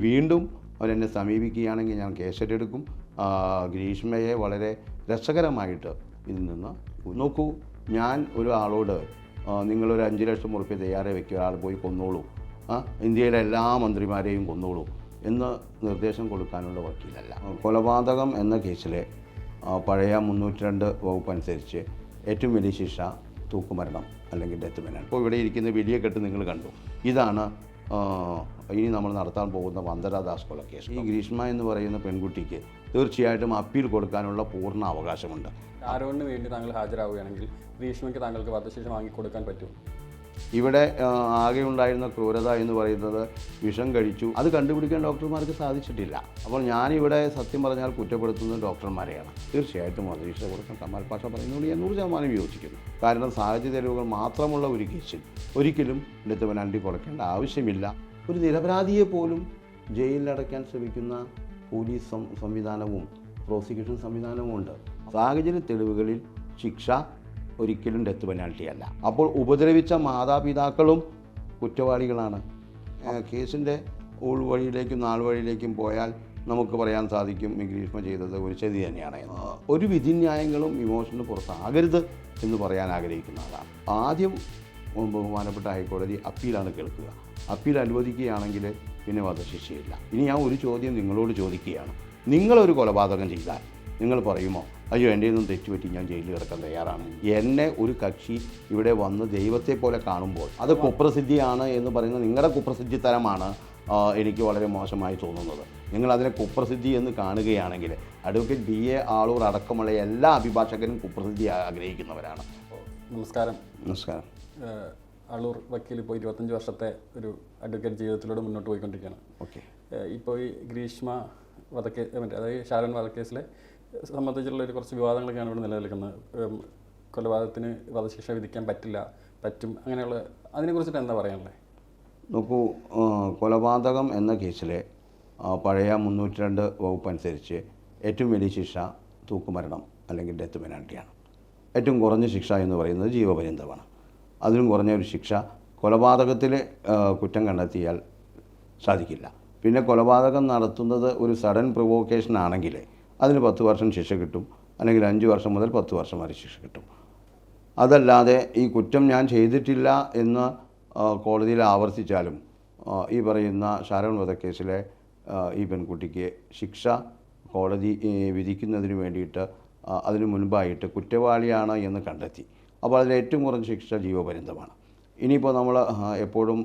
വീണ്ടും അവരെന്നെ സമീപിക്കുകയാണെങ്കിൽ ഞാൻ കേസെറ്റെടുക്കും. ഗ്രീഷ്മയെ വളരെ രസകരമായിട്ട് ഇതിൽ നിന്ന് നോക്കൂ. ഞാൻ ഒരാളോട് നിങ്ങളൊരു 5 ലക്ഷം ഉറുപ്പിക തയ്യാറെ വയ്ക്കുക, ഒരാൾ പോയി കൊന്നോളൂ, ഇന്ത്യയിലെ എല്ലാ മന്ത്രിമാരെയും കൊന്നോളൂ എന്ന് നിർദ്ദേശം കൊടുക്കാനുള്ള വക്കീലല്ല. കൊലപാതകം എന്ന കേസിലെ പഴയ 302 വകുപ്പ് അനുസരിച്ച് ഏറ്റവും വലിയ ശിക്ഷ തൂക്കുമരണം അല്ലെങ്കിൽ ഡെത്ത് പെനാൽറ്റി. ഇപ്പോൾ ഇവിടെ ഇരിക്കുന്ന വലിയ കെട്ട് നിങ്ങൾ കണ്ടു. ഇതാണ് ഇനി നമ്മൾ നടത്താൻ പോകുന്ന വന്ദന ദാസ് കൊലക്കേസ്. ഈ ഗ്രീഷ്മ എന്ന് പറയുന്ന പെൺകുട്ടിക്ക് തീർച്ചയായിട്ടും അപ്പീൽ കൊടുക്കാനുള്ള പൂർണ്ണ അവകാശമുണ്ട്. ആരോണിന് വേണ്ടി താങ്കൾ ഹാജരാവുകയാണെങ്കിൽ ഗ്രീഷ്മയ്ക്ക് താങ്കൾക്ക് വധശിക്ഷ വാങ്ങിക്കൊടുക്കാൻ പറ്റും? ഇവിടെ ആകെ ഉണ്ടായിരുന്ന ക്രൂരത എന്ന് പറയുന്നത് വിഷം കഴിച്ചു. അത് കണ്ടുപിടിക്കാൻ ഡോക്ടർമാർക്ക് സാധിച്ചിട്ടില്ല. അപ്പോൾ ഞാനിവിടെ സത്യം പറഞ്ഞാൽ കുറ്റപ്പെടുത്തുന്നത് ഡോക്ടർമാരെയാണ്. തീർച്ചയായിട്ടും വധശിക്ഷ കൊടുക്കാൻ കമാൽ പാഷ പറയുന്നതുകൊണ്ട് 100% വിയോജിക്കുന്നു. കാരണം സാഹചര്യ തെളിവുകൾ മാത്രമുള്ള ഒരു കേസിൽ ഒരിക്കലും ഡെത്ത് പെനാൽറ്റി കൊടുക്കേണ്ട ആവശ്യമില്ല. ഒരു നിരപരാധിയെ പോലും ജയിലിലടയ്ക്കാൻ ശ്രമിക്കുന്ന പോലീസ് സംവിധാനവും പ്രോസിക്യൂഷൻ സംവിധാനവും ഉണ്ട്. സാഹചര്യ തെളിവുകളിൽ ശിക്ഷ ഒരിക്കലും ഡെത്ത് പെനാൽറ്റി അല്ല. അപ്പോൾ ഉപദ്രവിച്ച മാതാപിതാക്കളും കുറ്റവാളികളാണ്. കേസിൻ്റെ ഉൾവഴിയിലേക്കും നാൾവഴിയിലേക്കും പോയാൽ നമുക്ക് പറയാൻ സാധിക്കും ഈ ഗ്രീഷ്മ ചെയ്തത് ഒരു ചതി തന്നെയാണ്. ഒരു വിധിന്യായങ്ങളും ഇമോഷന് പുറത്താകരുത് എന്ന് പറയാൻ ആഗ്രഹിക്കുന്ന ആളാണ്. ആദ്യം ബഹുമാനപ്പെട്ട ഹൈക്കോടതി അപ്പീലാണ് കേൾക്കുക. അപ്പീൽ അനുവദിക്കുകയാണെങ്കിൽ പിന്നെ വധശിക്ഷയില്ല. ഇനി ഞാൻ ഒരു ചോദ്യം നിങ്ങളോട് ചോദിക്കുകയാണ്. നിങ്ങളൊരു കൊലപാതകം ചെയ്താൽ നിങ്ങൾ പറയുമോ, അയ്യോ എൻ്റെ ഒന്നും തെറ്റുപറ്റി ഞാൻ ജയിലിൽ കിടക്കാൻ തയ്യാറാണ്? എന്നെ ഒരു കക്ഷി ഇവിടെ വന്ന് ദൈവത്തെ പോലെ കാണുമ്പോൾ അത് കുപ്രസിദ്ധിയാണ് എന്ന് പറയുന്നത് നിങ്ങളുടെ കുപ്രസിദ്ധിത്തരമാണ് എനിക്ക് വളരെ മോശമായി തോന്നുന്നത്. നിങ്ങളതിനെ കുപ്രസിദ്ധി എന്ന് കാണുകയാണെങ്കിൽ അഡ്വക്കേറ്റ് BA ആളൂർ അടക്കമുള്ള എല്ലാ അഭിഭാഷകരും കുപ്രസിദ്ധി ആഗ്രഹിക്കുന്നവരാണ്. നമസ്കാരം. നമസ്കാരം. ആളൂർ വക്കീൽ ഇപ്പോൾ 25 വർഷത്തെ ഒരു അഡ്വക്കേറ്റ് ജീവിതത്തിലൂടെ മുന്നോട്ട് പോയിക്കൊണ്ടിരിക്കുകയാണ്. ഓക്കെ. ഇപ്പോൾ ഈ ഗ്രീഷ്മ അതായത് ഷാരോൺ വധക്കേസിലെ സംബന്ധിച്ചുള്ള ഒരു കുറച്ച് വിവാദങ്ങളൊക്കെയാണ് ഇവിടെ നിലനിൽക്കുന്നത്. കൊലപാതകത്തിന് വധശിക്ഷ വിധിക്കാൻ പറ്റും അങ്ങനെയുള്ള അതിനെക്കുറിച്ചിട്ട് എന്താ പറയാനുള്ളത്? നോക്കൂ, കൊലപാതകം എന്ന കേസിലെ പഴയ 302 വകുപ്പ് അനുസരിച്ച് ഏറ്റവും വലിയ ശിക്ഷ തൂക്കുമരണം അല്ലെങ്കിൽ ഡെത്ത് പെനാൽറ്റിയാണ്. ഏറ്റവും കുറഞ്ഞ ശിക്ഷ എന്ന് പറയുന്നത് ജീവപര്യന്തമാണ്. അതിലും കുറഞ്ഞ ഒരു ശിക്ഷ കൊലപാതകത്തിൽ കുറ്റം കണ്ടെത്തിയാൽ സാധിക്കില്ല. പിന്നെ കൊലപാതകം നടത്തുന്നത് ഒരു സഡൻ പ്രൊവോക്കേഷൻ ആണെങ്കിൽ അതിന് 10 വർഷം ശിക്ഷ കിട്ടും, അല്ലെങ്കിൽ 5 വർഷം മുതൽ 10 വർഷം വരെ ശിക്ഷ കിട്ടും. അതല്ലാതെ ഈ കുറ്റം ഞാൻ ചെയ്തിട്ടില്ല എന്ന് കോടതിയിൽ ആവർത്തിച്ചാലും ഈ പറയുന്ന ഷാരോൺ വധക്കേസിലെ ഈ പെൺകുട്ടിക്ക് ശിക്ഷ കോടതി വിധിക്കുന്നതിന് വേണ്ടിയിട്ട് അതിനു മുൻപായിട്ട് കുറ്റവാളിയാണ് എന്ന് കണ്ടെത്തി. അപ്പോൾ അതിൽ ഏറ്റവും കുറഞ്ഞ ശിക്ഷ ജീവപര്യന്തമാണ്. ഇനിയിപ്പോൾ നമ്മൾ എപ്പോഴും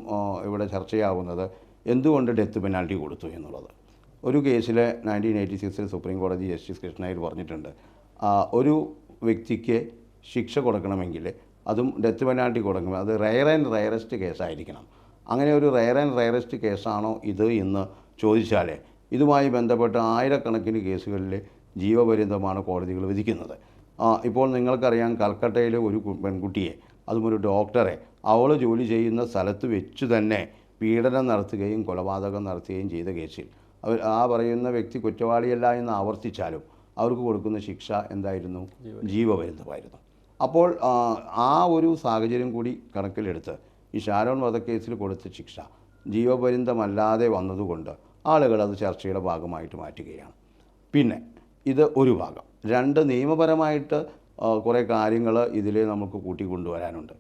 ഇവിടെ ചർച്ചയാവുന്നത് എന്തുകൊണ്ട് ഡെത്ത് പെനാൽറ്റി കൊടുത്തു എന്നുള്ളത്. ഒരു കേസിൽ 1986 സുപ്രീം കോടതി ജസ്റ്റിസ് കൃഷ്ണയ്യർ പറഞ്ഞിട്ടുണ്ട്, ഒരു വ്യക്തിക്ക് ശിക്ഷ കൊടുക്കണമെങ്കിൽ അതും ഡെത്ത് പെനാൽറ്റി കൊടുക്കണം, അത് റെയർ ആൻഡ് റെയറസ്റ്റ് കേസായിരിക്കണം. അങ്ങനെ ഒരു റെയർ ആൻഡ് റെയറസ്റ്റ് കേസാണോ ഇത് എന്ന് ചോദിച്ചാൽ ഇതുമായി ബന്ധപ്പെട്ട് ആയിരക്കണക്കിന് കേസുകളിൽ ജീവപര്യന്തമാണ് കോടതികൾ വിധിക്കുന്നത്. ഇപ്പോൾ നിങ്ങൾക്കറിയാം, കൽക്കട്ടയിൽ ഒരു പെൺകുട്ടിയെ, അതും ഒരു ഡോക്ടറെ, അവൾ ജോലി ചെയ്യുന്ന സ്ഥലത്ത് വെച്ച് തന്നെ പീഡനം നടത്തുകയും കൊലപാതകം നടത്തുകയും ചെയ്ത കേസിൽ ആ പറയുന്ന വ്യക്തി കുറ്റവാളിയല്ല എന്ന് ആവർത്തിച്ചാലും അവർക്ക് കൊടുക്കുന്ന ശിക്ഷ എന്തായിരുന്നു? ജീവപര്യന്തമായിരുന്നു. അപ്പോൾ ആ ഒരു സാഹചര്യം കൂടി കണക്കിലെടുത്ത് ഈ ഷാരോൺ വധക്കേസിൽ കൊടുത്ത ശിക്ഷ ജീവപര്യന്തമല്ലാതെ വന്നതുകൊണ്ട് ആളുകൾ അത് ചർച്ചയുടെ ഭാഗമായിട്ട് മാറ്റുകയാണ്. പിന്നെ ഇത് ഒരു ഭാഗം. 2, നിയമപരമായിട്ട് കുറേ കാര്യങ്ങൾ ഇതിൽ നമുക്ക് കൂട്ടിക്കൊണ്ടുവരാനുണ്ട്.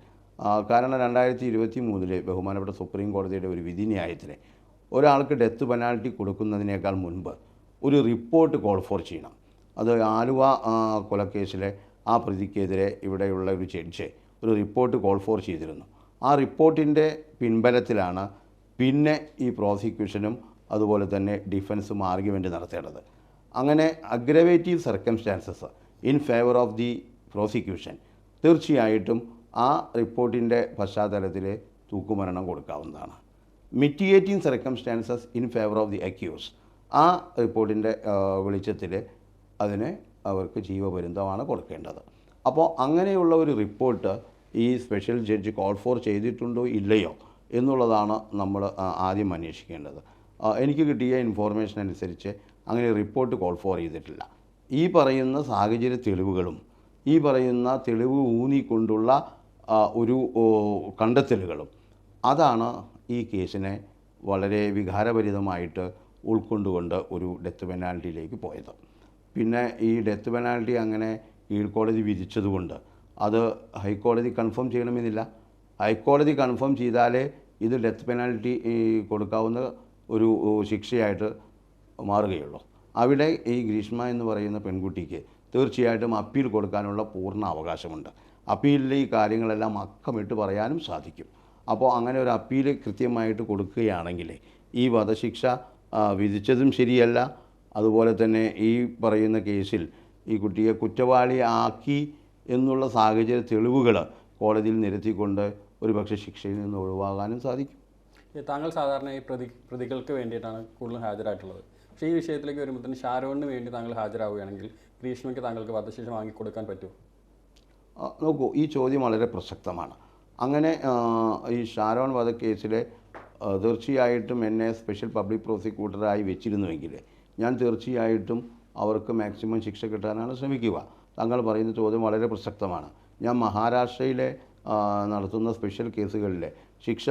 കാരണം 2023 ബഹുമാനപ്പെട്ട സുപ്രീം കോടതിയുടെ ഒരു വിധിന്യായത്തിൽ ഒരാൾക്ക് ഡെത്ത് പെനാൽറ്റി കൊടുക്കുന്നതിനേക്കാൾ മുൻപ് ഒരു റിപ്പോർട്ട് കോൾ ഫോർ ചെയ്യണം. അത് ആലുവ കൊലക്കേസിലെ ആ പ്രതിക്കെതിരെ ഇവിടെയുള്ള ഒരു ജഡ്ജ് ഒരു റിപ്പോർട്ട് കോൾ ഫോർ ചെയ്തിരുന്നു. ആ റിപ്പോർട്ടിൻ്റെ പിൻബലത്തിലാണ് പിന്നെ ഈ പ്രോസിക്യൂഷനും അതുപോലെ തന്നെ ഡിഫൻസും ആർഗ്യുമെൻറ്റ് നടത്തേണ്ടത്. അങ്ങനെ aggravative circumstances in favour of the prosecution തീർച്ചയായിട്ടും ആ റിപ്പോർട്ടിൻ്റെ പശ്ചാത്തലത്തിൽ തൂക്കുമരണം കൊടുക്കാവുന്നതാണ്. Mitigating circumstances in favour of the accuse ആ റിപ്പോർട്ടിൻ്റെ വെളിച്ചത്തിൽ അതിന് അവർക്ക് ജീവപര്യന്തമാണ് കൊടുക്കേണ്ടത്. അപ്പോൾ അങ്ങനെയുള്ള ഒരു റിപ്പോർട്ട് ഈ സ്പെഷ്യൽ ജഡ്ജ് കോൾ ഫോർ ചെയ്തിട്ടുണ്ടോ ഇല്ലയോ എന്നുള്ളതാണ് നമ്മൾ ആദ്യം അന്വേഷിക്കേണ്ടത്. എനിക്ക് കിട്ടിയ ഇൻഫോർമേഷൻ അനുസരിച്ച് അങ്ങനെ റിപ്പോർട്ട് കോൾ ഫോർ ചെയ്തിട്ടില്ല. ഈ പറയുന്ന സാഹചര്യ തെളിവുകളും ഈ പറയുന്ന തെളിവ് ഊന്നിക്കൊണ്ടുള്ള ഒരു കണ്ടെത്തലുകളും അതാണ് ഈ കേസിനെ വളരെ വികാരഭരിതമായിട്ട് ഉൾക്കൊണ്ടുകൊണ്ട് ഒരു ഡെത്ത് പെനാൽറ്റിയിലേക്ക് പോയത്. പിന്നെ ഈ ഡെത്ത് പെനാൽറ്റി അങ്ങനെ കീഴ്ക്കോടതി വിധിച്ചതുകൊണ്ട് അത് ഹൈക്കോടതി കൺഫേം ചെയ്യണമെന്നില്ല. ഹൈക്കോടതി കൺഫേം ചെയ്താലേ ഇത് ഡെത്ത് പെനാൽറ്റി കൊടുക്കാവുന്ന ഒരു ശിക്ഷയായിട്ട് മാറുകയുള്ളൂ. അവിടെ ഈ ഗ്രീഷ്മ എന്ന് പറയുന്ന പെൺകുട്ടിക്ക് തീർച്ചയായിട്ടും അപ്പീൽ കൊടുക്കാനുള്ള പൂർണ്ണ അവകാശമുണ്ട്. അപ്പീലിൽ ഈ കാര്യങ്ങളെല്ലാം അക്കമിട്ട് പറയാനും സാധിക്കും. അപ്പോൾ അങ്ങനെ ഒരു അപ്പീൽ കൃത്യമായിട്ട് കൊടുക്കുകയാണെങ്കിൽ ഈ വധശിക്ഷ വിധിച്ചതും ശരിയല്ല. അതുപോലെ തന്നെ ഈ പറയുന്ന കേസിൽ ഈ കുട്ടിയെ കുറ്റവാളിയാക്കി എന്നുള്ള സാഹചര്യ തെളിവുകൾ കോടതിയിൽ നിരത്തിക്കൊണ്ട് ഒരുപക്ഷെ ശിക്ഷയിൽ നിന്ന് ഒഴിവാകാനും സാധിക്കും. താങ്കൾ സാധാരണ ഈ പ്രതികൾക്ക് വേണ്ടിയിട്ടാണ് കൂടുതലും ഹാജരായിട്ടുള്ളത്. പക്ഷേ ഈ വിഷയത്തിലേക്ക് വരുമ്പോൾ തന്നെ ഷാരോണിന് വേണ്ടി താങ്കൾ ഹാജരാവുകയാണെങ്കിൽ ഗ്രീഷ്മയ്ക്ക് താങ്കൾക്ക് വധശിക്ഷ വാങ്ങിക്കൊടുക്കാൻ പറ്റുമോ? നോക്കൂ, ഈ ചോദ്യം വളരെ പ്രസക്തമാണ്. അങ്ങനെ ഈ ഷാരോൺ വധക്കേസിലെ തീർച്ചയായിട്ടും എന്നെ സ്പെഷ്യൽ പബ്ലിക് പ്രോസിക്യൂട്ടറായി വെച്ചിരുന്നുവെങ്കിൽ ഞാൻ തീർച്ചയായിട്ടും അവർക്ക് മാക്സിമം ശിക്ഷ കിട്ടാനാണ് ശ്രമിക്കുക. താങ്കൾ പറയുന്ന ചോദ്യം വളരെ പ്രസക്തമാണ്. ഞാൻ മഹാരാഷ്ട്രയിലെ നടത്തുന്ന സ്പെഷ്യൽ കേസുകളിലെ ശിക്ഷ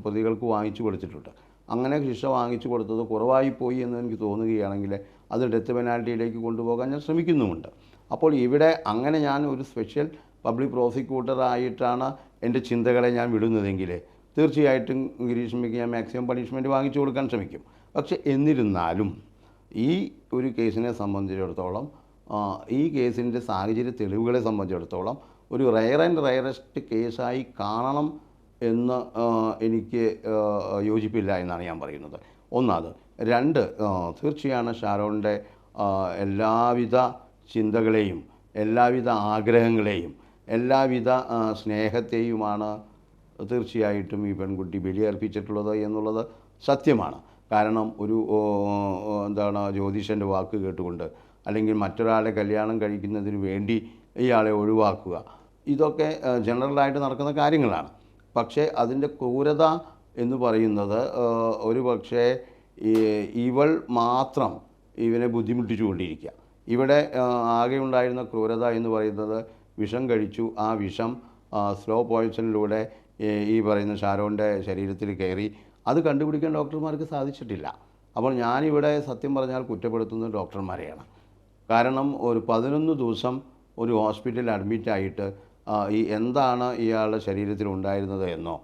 പ്രതികൾക്ക് വാങ്ങിച്ചു കൊടുത്തിട്ടുണ്ട്. അങ്ങനെ ശിക്ഷ വാങ്ങിച്ചു കൊടുത്തത് കുറവായിപ്പോയി എന്ന് എനിക്ക് തോന്നുകയാണെങ്കിൽ അത് ഡെത്ത് പെനാൽറ്റിയിലേക്ക് കൊണ്ടുപോകാൻ ഞാൻ ശ്രമിക്കുന്നുമുണ്ട്. അപ്പോൾ ഇവിടെ അങ്ങനെ ഞാൻ ഒരു സ്പെഷ്യൽ പബ്ലിക് പ്രോസിക്യൂട്ടറായിട്ടാണ് എൻ്റെ ചിന്തകളെ ഞാൻ വിടുന്നതെങ്കിൽ തീർച്ചയായിട്ടും ഗ്രീഷ്മയ്ക്ക് ഞാൻ മാക്സിമം പണിഷ്മെൻറ്റ് വാങ്ങിച്ചു കൊടുക്കാൻ ശ്രമിക്കും. പക്ഷേ എന്നിരുന്നാലും ഈ ഒരു കേസിനെ സംബന്ധിച്ചിടത്തോളം ഈ കേസിൻ്റെ സാഹചര്യ തെളിവുകളെ സംബന്ധിച്ചിടത്തോളം ഒരു റെയർ ആൻഡ് റെയറസ്റ്റ് കേസായി കാണണം എന്ന് എനിക്ക് യോജിപ്പില്ല എന്നാണ് ഞാൻ പറയുന്നത്. ഒന്നത്. രണ്ട്, തീർച്ചയാണ് ഷാരോണിൻ്റെ എല്ലാവിധ ചിന്തകളെയും എല്ലാവിധ ആഗ്രഹങ്ങളെയും എല്ലാവിധ സ്നേഹത്തെയുമാണ് തീർച്ചയായിട്ടും ഈ പെൺകുട്ടി ബലിയർപ്പിച്ചിട്ടുള്ളത് എന്നുള്ളത് സത്യമാണ്. കാരണം ഒരു ജ്യോതിഷൻ്റെ വാക്ക് കേട്ടുകൊണ്ട് അല്ലെങ്കിൽ മറ്റൊരാളെ കല്യാണം കഴിക്കുന്നതിന് വേണ്ടി ഇയാളെ ഒഴിവാക്കുക, ഇതൊക്കെ ജനറലായിട്ട് നടക്കുന്ന കാര്യങ്ങളാണ്. പക്ഷേ അതിൻ്റെ ക്രൂരത എന്ന് പറയുന്നത് ഒരു പക്ഷേ ഇവൾ മാത്രം ഇവനെ ബുദ്ധിമുട്ടിച്ചുകൊണ്ടിരിക്കുക. ഇവിടെ ആകെ ഉണ്ടായിരുന്ന ക്രൂരത എന്ന് പറയുന്നത് വിഷം കഴിച്ചു. ആ വിഷം സ്ലോ പോയിസണിലൂടെ ഈ പറയുന്ന ഷാരോണിൻ്റെ ശരീരത്തിൽ കയറി. അത് കണ്ടുപിടിക്കാൻ ഡോക്ടർമാർക്ക് സാധിച്ചിട്ടില്ല. അപ്പോൾ ഞാനിവിടെ സത്യം പറഞ്ഞാൽ കുറ്റപ്പെടുത്തുന്നത് ഡോക്ടർമാരെയാണ്. കാരണം ഒരു 11 ദിവസം ഒരു ഹോസ്പിറ്റലിൽ അഡ്മിറ്റായിട്ട് ഈ എന്താണ് ഇയാളുടെ ശരീരത്തിൽ ഉണ്ടായിരുന്നത് എന്നോ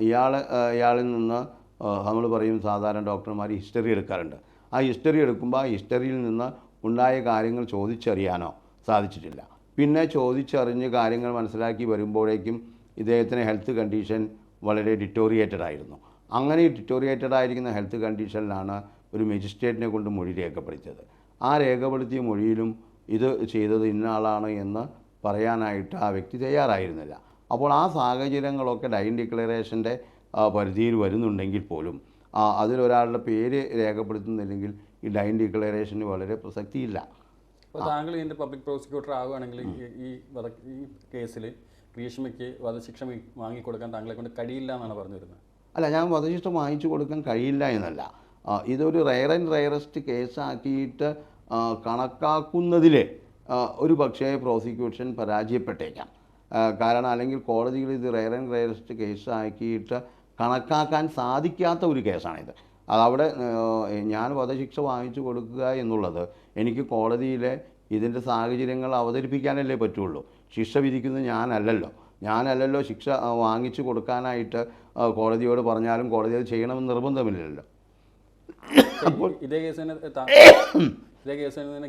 ഇയാളിൽ നിന്ന് നമ്മൾ പറയും സാധാരണ ഡോക്ടർമാർ ഹിസ്റ്ററി എടുക്കാറുണ്ട്. ആ ഹിസ്റ്ററി എടുക്കുമ്പോൾ ആ ഹിസ്റ്ററിയിൽ നിന്ന് ഉണ്ടായ കാര്യങ്ങൾ ചോദിച്ചറിയാനോ സാധിച്ചിട്ടില്ല. പിന്നെ ചോദിച്ചറിഞ്ഞ് കാര്യങ്ങൾ മനസ്സിലാക്കി വരുമ്പോഴേക്കും ഇദ്ദേഹത്തിന് ഹെൽത്ത് കണ്ടീഷൻ വളരെ ഡിറ്റോറിയേറ്റഡ് ആയിരുന്നു. അങ്ങനെ ഡിറ്റോറിയേറ്റഡ് ആയിരിക്കുന്ന ഹെൽത്ത് കണ്ടീഷനിലാണ് ഒരു മജിസ്ട്രേറ്റിനെ കൊണ്ട് മൊഴി രേഖപ്പെടുത്തിയത്. ആ രേഖപ്പെടുത്തിയ മൊഴിയിലും ഇത് ചെയ്തത് ഇന്ന ആളാണ് എന്ന് പറയാനായിട്ട് ആ വ്യക്തി തയ്യാറായിരുന്നില്ല. അപ്പോൾ ആ സാഹചര്യങ്ങളൊക്കെ ഡൈൻ ഡിക്ലറേഷൻ്റെ പരിധിയിൽ വരുന്നുണ്ടെങ്കിൽ പോലും അതിലൊരാളുടെ പേര് രേഖപ്പെടുത്തുന്നില്ലെങ്കിൽ ഈ ഡൈൻ ഡിക്ലറേഷന് വളരെ പ്രസക്തിയില്ല. അപ്പോൾ താങ്കൾ ഇതിൻ്റെ പബ്ലിക് പ്രോസിക്യൂട്ടർ ആവുകയാണെങ്കിൽ ഈ കേസിൽ ഗ്രീഷ്മയ്ക്ക് വധശിക്ഷ വാങ്ങിക്കൊടുക്കാൻ താങ്കളെ കൊണ്ട് കഴിയില്ല എന്നാണ് പറഞ്ഞു വരുന്നത്. അല്ല, ഞാൻ വധശിക്ഷ വാങ്ങിച്ചു കൊടുക്കാൻ കഴിയില്ല എന്നല്ല. ഇതൊരു റെയർ ആൻഡ് റെയറസ്റ്റ് കേസാക്കിയിട്ട് കണക്കാക്കുന്നതിൽ ഒരു പക്ഷേ പ്രോസിക്യൂഷൻ പരാജയപ്പെട്ടേക്കാം. കാരണം അല്ലെങ്കിൽ കോടതികൾ ഇത് റെയർ ആൻഡ് റെയറസ്റ്റ് കേസാക്കിയിട്ട് കണക്കാക്കാൻ സാധിക്കാത്ത ഒരു കേസാണിത്. അതവിടെ ഞാൻ വധശിക്ഷ വാങ്ങിച്ചു കൊടുക്കുക എന്നുള്ളത് എനിക്ക് കോടതിയിലെ ഇതിൻ്റെ സാഹചര്യങ്ങൾ അവതരിപ്പിക്കാനല്ലേ പറ്റുള്ളൂ. ശിക്ഷ വിധിക്കുന്നത് ഞാനല്ലല്ലോ ശിക്ഷ വാങ്ങിച്ചു കൊടുക്കാനായിട്ട് കോടതിയോട് പറഞ്ഞാലും കോടതി അത് ചെയ്യണമെന്ന് നിർബന്ധമില്ലല്ലോ. അപ്പോൾ ഇതേ കേസിന് തന്നെ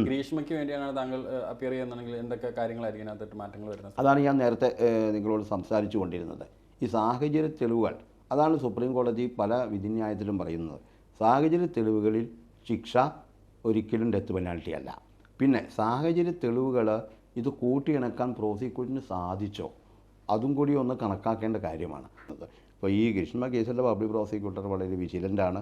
ഗ്രീഷ്മയ്ക്ക് വേണ്ടിയാണ് താങ്കൾ അപ്പിയർ ചെയ്യുന്നുണ്ടെങ്കിൽ എന്തൊക്കെ കാര്യങ്ങളായിരിക്കും അതിനകത്ത് മാറ്റങ്ങൾ വരുന്നത്? അതാണ് ഞാൻ നേരത്തെ നിങ്ങളോട് സംസാരിച്ചു കൊണ്ടിരുന്നത്. ഈ സാഹചര്യ തെളിവുകൾ, അതാണ് സുപ്രീം കോടതി പല വിധിന്യായത്തിലും പറയുന്നത്. സാഹചര്യ തെളിവുകളിൽ ശിക്ഷ ഒരിക്കലും ഡെത്ത് പെനാൽറ്റി അല്ല. പിന്നെ സാഹചര്യ തെളിവുകൾ ഇത് കൂട്ടിയിണക്കാൻ പ്രോസിക്യൂഷന് സാധിച്ചോ അതും കൂടി ഒന്ന് കണക്കാക്കേണ്ട കാര്യമാണ്. ഇപ്പോൾ ഈ ഗ്രീഷ്മ കേസിലെ പബ്ലിക് പ്രോസിക്യൂട്ടർ വളരെ വിജിലൻ്റാണ്,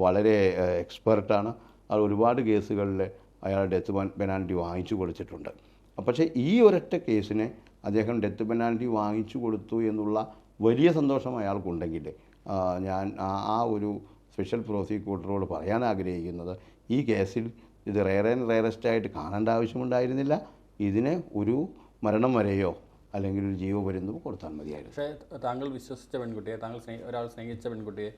വളരെ എക്സ്പെർട്ടാണ്. അത് ഒരുപാട് കേസുകളിൽ അയാൾ ഡെത്ത് പെനാൽറ്റി വാങ്ങിച്ചു കൊടുത്തിട്ടുണ്ട്. പക്ഷേ ഈ ഒരൊറ്റ കേസിന് അദ്ദേഹം ഡെത്ത് പെനാൽറ്റി വാങ്ങിച്ചു കൊടുത്തു എന്നുള്ള വലിയ സന്തോഷം അയാൾക്കുണ്ടെങ്കിൽ ഞാൻ ആ ഒരു സ്പെഷ്യൽ പ്രോസിക്യൂട്ടറോട് പറയാൻ ആഗ്രഹിക്കുന്നത് ഈ കേസിൽ ഇത് റെയർ ആൻഡ് റെയറസ്റ്റായിട്ട് കാണേണ്ട ആവശ്യമുണ്ടായിരുന്നില്ല. ഇതിന് ഒരു മരണം വരെയോ അല്ലെങ്കിൽ ഒരു ജീവപര്യന്തമോ കൊടുത്താൽ മതിയായിരുന്നു. പക്ഷേ താങ്കൾ വിശ്വസിച്ച പെൺകുട്ടിയെ, ഒരാൾ സ്നേഹിച്ച പെൺകുട്ടിയെ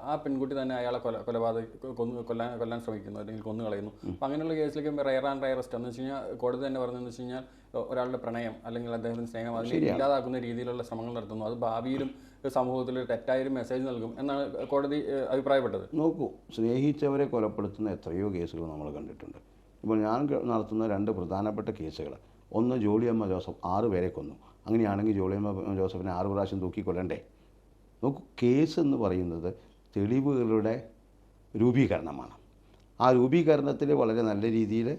ആ പെൺകുട്ടി തന്നെ അയാളെ കൊല്ലാൻ ശ്രമിക്കുന്നു അല്ലെങ്കിൽ കൊന്നു കളയുന്നു. അപ്പം അങ്ങനെയുള്ള കേസിലേക്ക് റയർ ആൻഡ് റയറസ്റ്റ് എന്ന് വെച്ച് കഴിഞ്ഞാൽ കോടതി തന്നെ പറഞ്ഞതെന്ന് വെച്ച് കഴിഞ്ഞാൽ ഒരാളുടെ പ്രണയം അല്ലെങ്കിൽ അദ്ദേഹത്തിന് സ്നേഹം അതിനെ ഇല്ലാതാക്കുന്ന രീതിയിലുള്ള ശ്രമങ്ങൾ നടത്തുന്നു. അത് ഭാവിയിലും സമൂഹത്തിൽ തെറ്റായൊരു മെസ്സേജ് നൽകും എന്നാണ് കോടതി അഭിപ്രായപ്പെട്ടത്. നോക്കൂ, സ്നേഹിച്ചവരെ കൊലപ്പെടുത്തുന്ന എത്രയോ കേസുകൾ നമ്മൾ കണ്ടിട്ടുണ്ട്. ഇപ്പോൾ ഞാൻ നടത്തുന്ന 2 പ്രധാനപ്പെട്ട കേസുകൾ, ഒന്ന് ജോളിയമ്മ ജോസഫ് 6 പേരെ കൊന്നു. അങ്ങനെയാണെങ്കിൽ ജോളിയമ്മ ജോസഫിനെ 6 പ്രാവശ്യം തൂക്കിക്കൊല്ലണ്ടേ? നോക്കൂ, കേസ് എന്ന് പറയുന്നത് തെളിവുകളുടെ രൂപീകരണമാണ്. ആ രൂപീകരണത്തിൽ വളരെ നല്ല രീതിയിൽ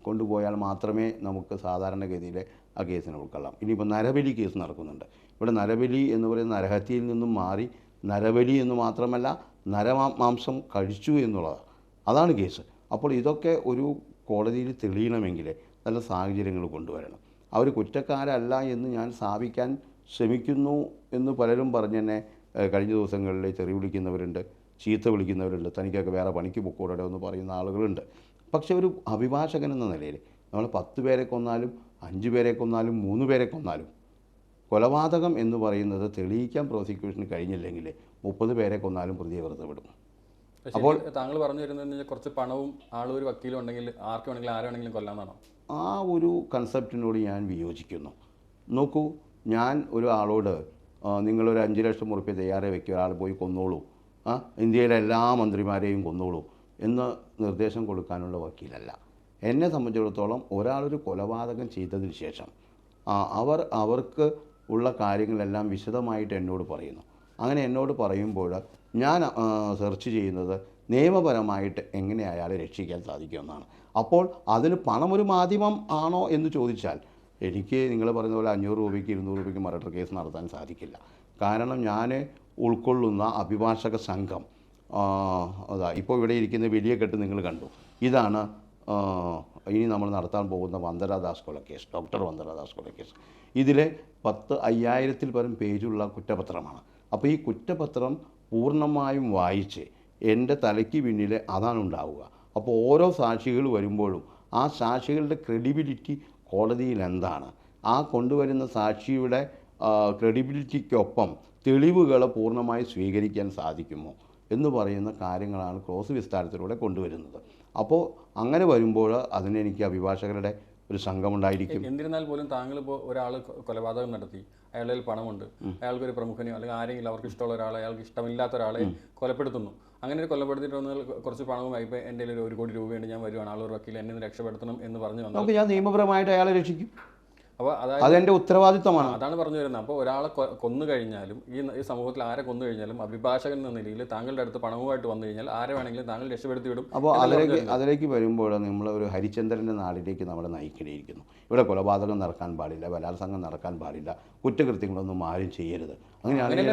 കൊണ്ടുപോയാൽ മാത്രമേ നമുക്ക് സാധാരണഗതിയിൽ ആ കേസിനെ ഉൾക്കൊള്ളാം. ഇനിയിപ്പോൾ നരബലി കേസ് നടക്കുന്നുണ്ട്. ഇവിടെ നരബലി എന്ന് പറയുന്ന നരഹത്യയിൽ നിന്നും മാറി നരബലി എന്ന് മാത്രമല്ല നരമാംസം കഴിച്ചു എന്നുള്ളതാണ്, അതാണ് കേസ്. അപ്പോൾ ഇതൊക്കെ ഒരു കോടതിയിൽ തെളിയണമെങ്കിൽ നല്ല സാഹചര്യങ്ങൾ കൊണ്ടുവരണം. അവർ കുറ്റക്കാരല്ല എന്ന് ഞാൻ സ്ഥാപിക്കാൻ ശ്രമിക്കുന്നു എന്ന് പലരും പറഞ്ഞെന്നെ കഴിഞ്ഞ ദിവസങ്ങളിൽ തെറി വിളിക്കുന്നവരുണ്ട്, ചീത്ത വിളിക്കുന്നവരുണ്ട്, തനിക്കൊക്കെ വേറെ പണിക്ക് പൊക്കൂടെ എന്ന് പറയുന്ന ആളുകളുണ്ട്. പക്ഷേ ഒരു അഭിഭാഷകൻ എന്ന നിലയിൽ നമ്മൾ 10 പേരെ കൊന്നാലും 5 പേരെ കൊന്നാലും 3 പേരെ കൊന്നാലും കൊലപാതകം എന്ന് പറയുന്നത് തെളിയിക്കാൻ പ്രോസിക്യൂഷന് കഴിഞ്ഞില്ലെങ്കിൽ 30 പേരെ കൊന്നാലും പ്രതിയെ വെറുതെ വിടും. അപ്പോൾ താങ്കൾ പറഞ്ഞു വരുന്നത് കുറച്ച് പണവും ആളും ഒരു വക്കീലും ഉണ്ടെങ്കിൽ ആർക്ക് വേണമെങ്കിലും ആരാണെങ്കിലും കൊല്ലാമെന്നാണോ? ആ ഒരു കൺസെപ്റ്റിനോട് ഞാൻ വിയോജിക്കുന്നു. നോക്കൂ, ഞാൻ ഒരാളോട് നിങ്ങളൊരു 5 ലക്ഷം ഉറുപ്പിക തയ്യാറെ വയ്ക്കുക, ഒരാൾ പോയി കൊന്നോളൂ, ഇന്ത്യയിലെ എല്ലാ മന്ത്രിമാരെയും കൊന്നോളൂ എന്ന് നിർദ്ദേശം കൊടുക്കാനുള്ള വക്കീലല്ല. എന്നെ സംബന്ധിച്ചിടത്തോളം ഒരാളൊരു കൊലപാതകം ചെയ്തതിന് ശേഷം അവർക്ക് ഉള്ള കാര്യങ്ങളെല്ലാം വിശദമായിട്ട് എന്നോട് പറയുന്നു. അങ്ങനെ എന്നോട് പറയുമ്പോൾ ഞാൻ സെർച്ച് ചെയ്യുന്നത് നിയമപരമായിട്ട് എങ്ങനെ അയാളെ രക്ഷിക്കാൻ സാധിക്കുമെന്നാണ്. അപ്പോൾ അതിന് പണമൊരു മാധ്യമം ആണോ എന്ന് ചോദിച്ചാൽ എനിക്ക് നിങ്ങൾ പറയുന്ന പോലെ 500 രൂപയ്ക്ക് 200 രൂപയ്ക്ക് മർഡർ കേസ് നടത്താൻ സാധിക്കില്ല. കാരണം ഞാൻ ഉൾക്കൊള്ളുന്ന അഭിഭാഷക സംഘം അതാ ഇപ്പോൾ ഇവിടെ ഇരിക്കുന്ന വലിയ കെട്ട് നിങ്ങൾ കണ്ടു. ഇതാണ് ഇനി നമ്മൾ നടത്താൻ പോകുന്ന വന്ദനാദാസ് കൊലക്കേസ്, ഡോക്ടർ വന്ദനാദാസ് കൊലക്കേസ്. ഇതിലെ 5000-ൽ പരം പേജുള്ള കുറ്റപത്രമാണ്. അപ്പോൾ ഈ കുറ്റപത്രം പൂർണ്ണമായും വായിച്ച് എൻ്റെ തലയ്ക്ക് പിന്നിൽ അതാണ് ഉണ്ടാവുക. അപ്പോൾ ഓരോ സാക്ഷികൾ വരുമ്പോഴും ആ സാക്ഷികളുടെ ക്രെഡിബിലിറ്റി കോടതിയിൽ എന്താണ്, ആ കൊണ്ടുവരുന്ന സാക്ഷിയുടെ ക്രെഡിബിലിറ്റിക്കൊപ്പം തെളിവുകൾ പൂർണ്ണമായി സ്വീകരിക്കാൻ സാധിക്കുമോ എന്ന് പറയുന്ന കാര്യങ്ങളാണ് ക്രോസ് വിസ്താരത്തിലൂടെ കൊണ്ടുവരുന്നത്. അപ്പോൾ അങ്ങനെ വരുമ്പോൾ അതിനെനിക്ക് അഭിഭാഷകരുടെ ഒരു സംഘമുണ്ടായിരിക്കും. എന്നിരുന്നാൽ പോലും താങ്കളിപ്പോൾ ഒരാൾ കൊലപാതകം നടത്തി, അയാളുടെ പണമുണ്ട്, അയാൾക്കൊരു പ്രമുഖനെയോ അല്ലെങ്കിൽ ആരെങ്കിലും അവർക്ക് ഇഷ്ടമുള്ള ഒരാളെ അയാൾക്ക് ഇഷ്ടമില്ലാത്ത ഒരാളെ കൊലപ്പെടുത്തുന്നു. അങ്ങനെ ഒരു കൊലപ്പെടുത്തിയിട്ട് വന്നാൽ കുറച്ച് പണവുമായി ഇപ്പോൾ എൻ്റെ കയ്യിൽ 1 കോടി രൂപയുണ്ട്, ഞാൻ വരുവാണ്, ആളൊരു വക്കീൽ എന്നെ രക്ഷപ്പെടുത്തണം എന്ന് പറഞ്ഞു വന്നാൽ അപ്പോൾ ഞാൻ നിയമപരമായിട്ട് അയാളെ രക്ഷിക്കും. അപ്പോൾ അതെൻ്റെ ഉത്തരവാദിത്തമാണ്. അതാണ് പറഞ്ഞു വരുന്നത്. അപ്പോൾ ഒരാളെ കൊന്നു കഴിഞ്ഞാലും ഈ സമൂഹത്തിൽ ആരെ കൊന്നു കഴിഞ്ഞാലും അഭിഭാഷകൻ എന്ന നിലയിൽ താങ്കളുടെ അടുത്ത് പണവുമായിട്ട് വന്നു കഴിഞ്ഞാൽ ആരെ വേണമെങ്കിലും താങ്കൾ രക്ഷപ്പെടുത്തി വിടും. അപ്പോൾ അതിലേക്ക് വരുമ്പോൾ നമ്മൾ ഒരു ഹരിചന്ദ്രൻ്റെ നാടിലേക്ക് നമ്മളെ നയിക്കേണ്ടിയിരിക്കുന്നു. ഇവിടെ കൊലപാതകം നടക്കാൻ പാടില്ല, ബലാത്സംഗം നടക്കാൻ പാടില്ല, കുറ്റകൃത്യങ്ങളൊന്നും ആരും ചെയ്യരുത്. അങ്ങനെയാണെങ്കിൽ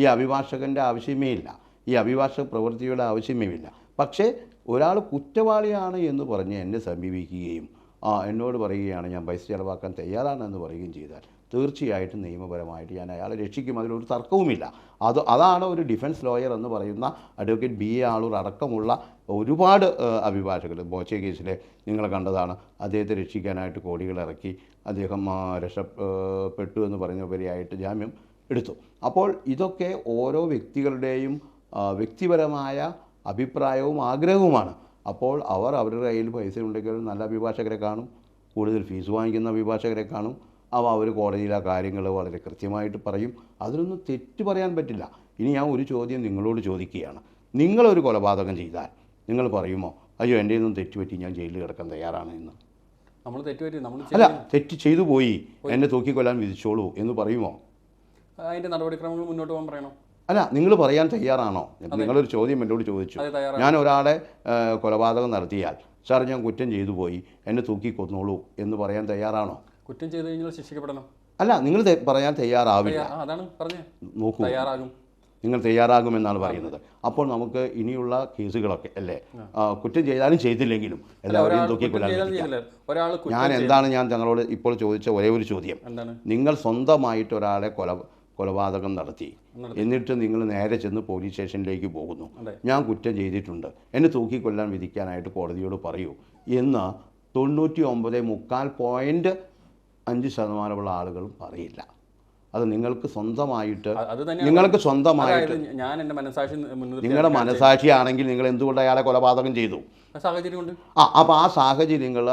ഈ അഭിഭാഷകൻ്റെ ആവശ്യമേ ഇല്ല, ഈ അഭിഭാഷക പ്രവൃത്തിയുടെ ആവശ്യമേ ഇല്ല. പക്ഷേ ഒരാൾ കുറ്റവാളിയാണ് എന്ന് പറഞ്ഞ് എന്നെ സമീപിക്കുകയും എന്നോട് പറയുകയാണ് ഞാൻ പൈസ ചിലവാക്കാൻ തയ്യാറാണെന്ന് പറയുകയും ചെയ്താൽ തീർച്ചയായിട്ടും നിയമപരമായിട്ട് ഞാൻ അയാളെ രക്ഷിക്കും, അതിലൊരു തർക്കവുമില്ല. അതാണ് ഒരു ഡിഫൻസ് ലോയർ എന്ന് പറയുന്ന അഡ്വക്കേറ്റ് BA ആളൂർ അടക്കമുള്ള ഒരുപാട് അഭിഭാഷകർ. ബോച്ചെ കേസിലെ നിങ്ങൾ കണ്ടതാണ്, അദ്ദേഹത്തെ രക്ഷിക്കാനായിട്ട് കോടികൾ ഇറക്കി, അദ്ദേഹം രക്ഷപ്പെട്ടു എന്ന് പറയുന്നവരെയായിട്ട് ജാമ്യം എടുത്തു. അപ്പോൾ ഇതൊക്കെ ഓരോ വ്യക്തികളുടെയും വ്യക്തിപരമായ അഭിപ്രായവും ആഗ്രഹവുമാണ്. അപ്പോൾ അവരുടെ കയ്യിൽ പൈസ ഉണ്ടെങ്കിൽ നല്ല അഭിഭാഷകരെ കാണും, കൂടുതൽ ഫീസ് വാങ്ങിക്കുന്ന അഭിഭാഷകരെ കാണും. അവർ കോടതിയിലെ കാര്യങ്ങൾ വളരെ കൃത്യമായിട്ട് പറയും, അതിനൊന്നും തെറ്റ് പറയാൻ പറ്റില്ല. ഇനി ഞാൻ ഒരു ചോദ്യം നിങ്ങളോട് ചോദിക്കുകയാണ്, നിങ്ങളൊരു കൊലപാതകം ചെയ്താൽ നിങ്ങൾ പറയുമോ അയ്യോ എൻ്റെ ഒന്നും തെറ്റുപറ്റി ഞാൻ ജയിലിൽ കിടക്കാൻ തയ്യാറാണ് എന്ന്? അല്ല, തെറ്റ് ചെയ്തു പോയി, എന്നെ തൂക്കിക്കൊല്ലാൻ വിധിച്ചോളൂ എന്ന് പറയുമോ? അതിൻ്റെ നടപടിക്രമങ്ങൾ മുന്നോട്ട് പോകാൻ പറയണം. അല്ല, നിങ്ങൾ പറയാൻ തയ്യാറാണോ? നിങ്ങളൊരു ചോദ്യം എന്നോട് ചോദിച്ചു, ഞാൻ ഒരാളെ കൊലപാതകം നടത്തിയാൽ സാർ ഞാൻ കുറ്റം ചെയ്തു പോയി, എന്നെ തൂക്കിക്കൊന്നോളൂ എന്ന് പറയാൻ തയ്യാറാണോ? കുറ്റം ചെയ്തു കഴിഞ്ഞാൽ ശിക്ഷിക്കപ്പെടണം. അല്ല, നിങ്ങൾ പറയാൻ തയ്യാറാവില്ല. അതാണ് പറഞ്ഞത്. നോക്കൂ, തയ്യാറാകും, നിങ്ങൾ തയ്യാറാകുമെന്നാണ് പറയുന്നത്. അപ്പോൾ നമുക്ക് ഇനിയുള്ള കേസുകളൊക്കെ അല്ലേ, കുറ്റം ചെയ്താലും ചെയ്തില്ലെങ്കിലും എല്ലാവരെയും തൂക്കിക്കൊല്ലാൻ. ഞാൻ തങ്ങളോട് ഇപ്പോൾ ചോദിച്ച ഒരേ ഒരു ചോദ്യം, നിങ്ങൾ സ്വന്തമായിട്ട് ഒരാളെ കൊലപാതകം നടത്തി, എന്നിട്ട് നിങ്ങൾ നേരെ ചെന്ന് പോലീസ് സ്റ്റേഷനിലേക്ക് പോകുന്നു, ഞാൻ കുറ്റം ചെയ്തിട്ടുണ്ട്, എന്നെ തൂക്കിക്കൊല്ലാൻ വിധിക്കാനായിട്ട് കോടതിയോട് പറയൂ എന്ന് 99.5% ആളുകളും പറയില്ല. അത് നിങ്ങൾക്ക് സ്വന്തമായിട്ട് അത് തന്നെയാണ് നിങ്ങൾക്ക് സ്വന്തമായിട്ട് അതായത് ഞാൻ എൻ്റെ മനസാക്ഷി മുൻനിർത്തി നിങ്ങളുടെ മനസാക്ഷിയാണെങ്കിൽ നിങ്ങൾ എന്തുകൊണ്ട് അയാളെ കൊലപാതകം ചെയ്തു? സാഹചര്യം കൊണ്ട്. അപ്പോൾ ആ സാഹചര്യങ്ങൾ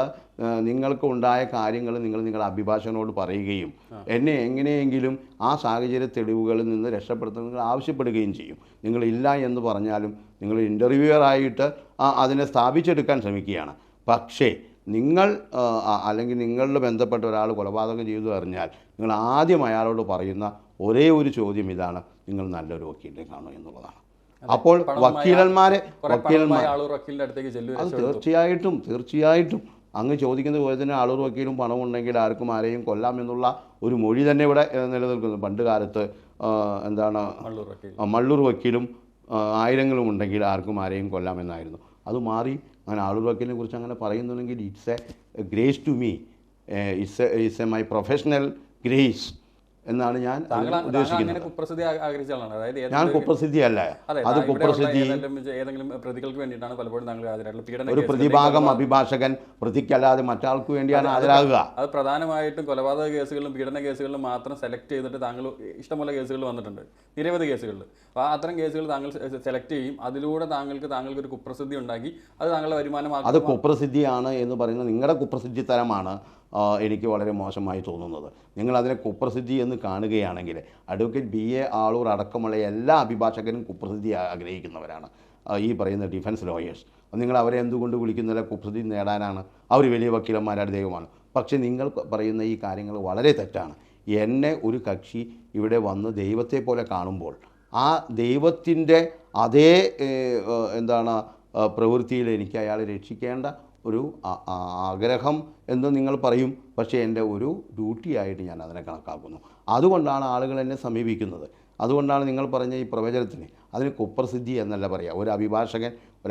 നിങ്ങൾക്ക് ഉണ്ടായ കാര്യങ്ങൾ നിങ്ങൾ നിങ്ങളുടെ അഭിഭാഷകനോട് പറയുകയും എന്നെ എങ്ങനെയെങ്കിലും ആ സാഹചര്യ തെളിവുകളിൽ നിന്ന് രക്ഷപ്പെടുത്താൻ നിങ്ങൾ ആവശ്യപ്പെടുകയും ചെയ്യും. നിങ്ങളില്ല എന്ന് പറഞ്ഞാലും നിങ്ങൾ ഇൻ്റർവ്യൂവറായിട്ട് അതിനെ സ്ഥാപിച്ചെടുക്കാൻ ശ്രമിക്കുകയാണ്. പക്ഷേ നിങ്ങൾ അല്ലെങ്കിൽ നിങ്ങളിൽ ബന്ധപ്പെട്ട ഒരാൾ കൊലപാതകം ചെയ്തു അറിഞ്ഞാൽ നിങ്ങൾ ആദ്യം അയാളോട് പറയുന്ന ഒരേ ഒരു ചോദ്യം ഇതാണ്: നിങ്ങൾ നല്ലൊരു വക്കീലിനെ കാണും എന്നുള്ളതാണ്. അപ്പോൾ വക്കീലന്മാരെ അത് തീർച്ചയായിട്ടും അങ്ങ് ചോദിക്കുന്ന പോലെ തന്നെ ആളൂർ വക്കീലും പണമുണ്ടെങ്കിൽ ആർക്കും ആരെയും കൊല്ലാം എന്നുള്ള ഒരു മൊഴി തന്നെ ഇവിടെ നിലനിൽക്കുന്നു. പണ്ട് കാലത്ത് എന്താണ് മള്ളൂർ വക്കീലും ആയിരങ്ങളും ഉണ്ടെങ്കിൽ ആർക്കും ആരെയും കൊല്ലാമെന്നായിരുന്നു. അത് മാറി അങ്ങനെ ആളൂർ വക്കീലിനെ കുറിച്ച് അങ്ങനെ പറയുന്നുണ്ടെങ്കിൽ it's a grace to me, it's a my professional grace എന്നാണ് ഞാൻ ഉദ്ദേശിക്കുന്നത്. ഞാൻ കുപ്രസിദ്ധിയല്ല, അത് കുപ്രസിദ്ധി ഒരു പ്രതിഭാഗം അഭിഭാഷകൻ പ്രതിക്കല്ലാതെ മറ്റാൾക്ക് വേണ്ടിയാണ് ഹാജരാകുക. അത് പ്രധാനമായിട്ടും കൊലപാതക കേസുകളിലും പീഡന കേസുകളിലും മാത്രം സെലക്ട് ചെയ്തിട്ട് താങ്കൾ ഇഷ്ടംപോലെ കേസുകൾ വന്നിട്ടുണ്ട്, നിരവധി കേസുകളിൽ. അപ്പോൾ അത്തരം കേസുകൾ താങ്കൾ സെലക്ട് ചെയ്യും, അതിലൂടെ താങ്കൾക്ക് ഒരു കുപ്രസിദ്ധി ഉണ്ടാക്കി അത് താങ്കളുടെ വരുമാനമാക്കും. അത് കുപ്രസിദ്ധിയാണ് എന്ന് പറയുന്നത് നിങ്ങളുടെ കുപ്രസിദ്ധി തരമാണ് എനിക്ക് വളരെ മോശമായി തോന്നുന്നത്. നിങ്ങളതിനെ കുപ്രസിദ്ധി എന്ന് കാണുകയാണെങ്കിൽ അഡ്വക്കേറ്റ് BA ആളൂർ അടക്കമുള്ള എല്ലാ അഭിഭാഷകരും കുപ്രസിദ്ധി ആഗ്രഹിക്കുന്നവരാണ്, ഈ പറയുന്ന ഡിഫൻസ് ലോയേഴ്സ്. നിങ്ങൾ അവരെ എന്തുകൊണ്ട് വിളിക്കുന്നില്ല? കുപ്രസിദ്ധി നേടാനാണ്. അവർ വലിയ വക്കീലന്മാരുടെ ദൈവമാണ്. പക്ഷേ നിങ്ങൾ പറയുന്ന ഈ കാര്യങ്ങൾ വളരെ തെറ്റാണ്. എന്നെ ഒരു കക്ഷി ഇവിടെ വന്ന് ദൈവത്തെ പോലെ കാണുമ്പോൾ ആ ദൈവത്തിൻ്റെ അതേ പ്രവൃത്തിയിൽ എനിക്ക് അയാളെ രക്ഷിക്കേണ്ട ഒരു ആഗ്രഹം എന്ന് നിങ്ങൾ പറയും. പക്ഷേ എൻ്റെ ഒരു ഡ്യൂട്ടിയായിട്ട് ഞാൻ അതിനെ കണക്കാക്കുന്നു. അതുകൊണ്ടാണ് ആളുകൾ എന്നെ സമീപിക്കുന്നത്. അതുകൊണ്ടാണ് നിങ്ങൾ പറഞ്ഞ ഈ പ്രവചനത്തിന് അതിന് കുപ്രസിദ്ധി എന്നല്ല പറയുക. ഒരു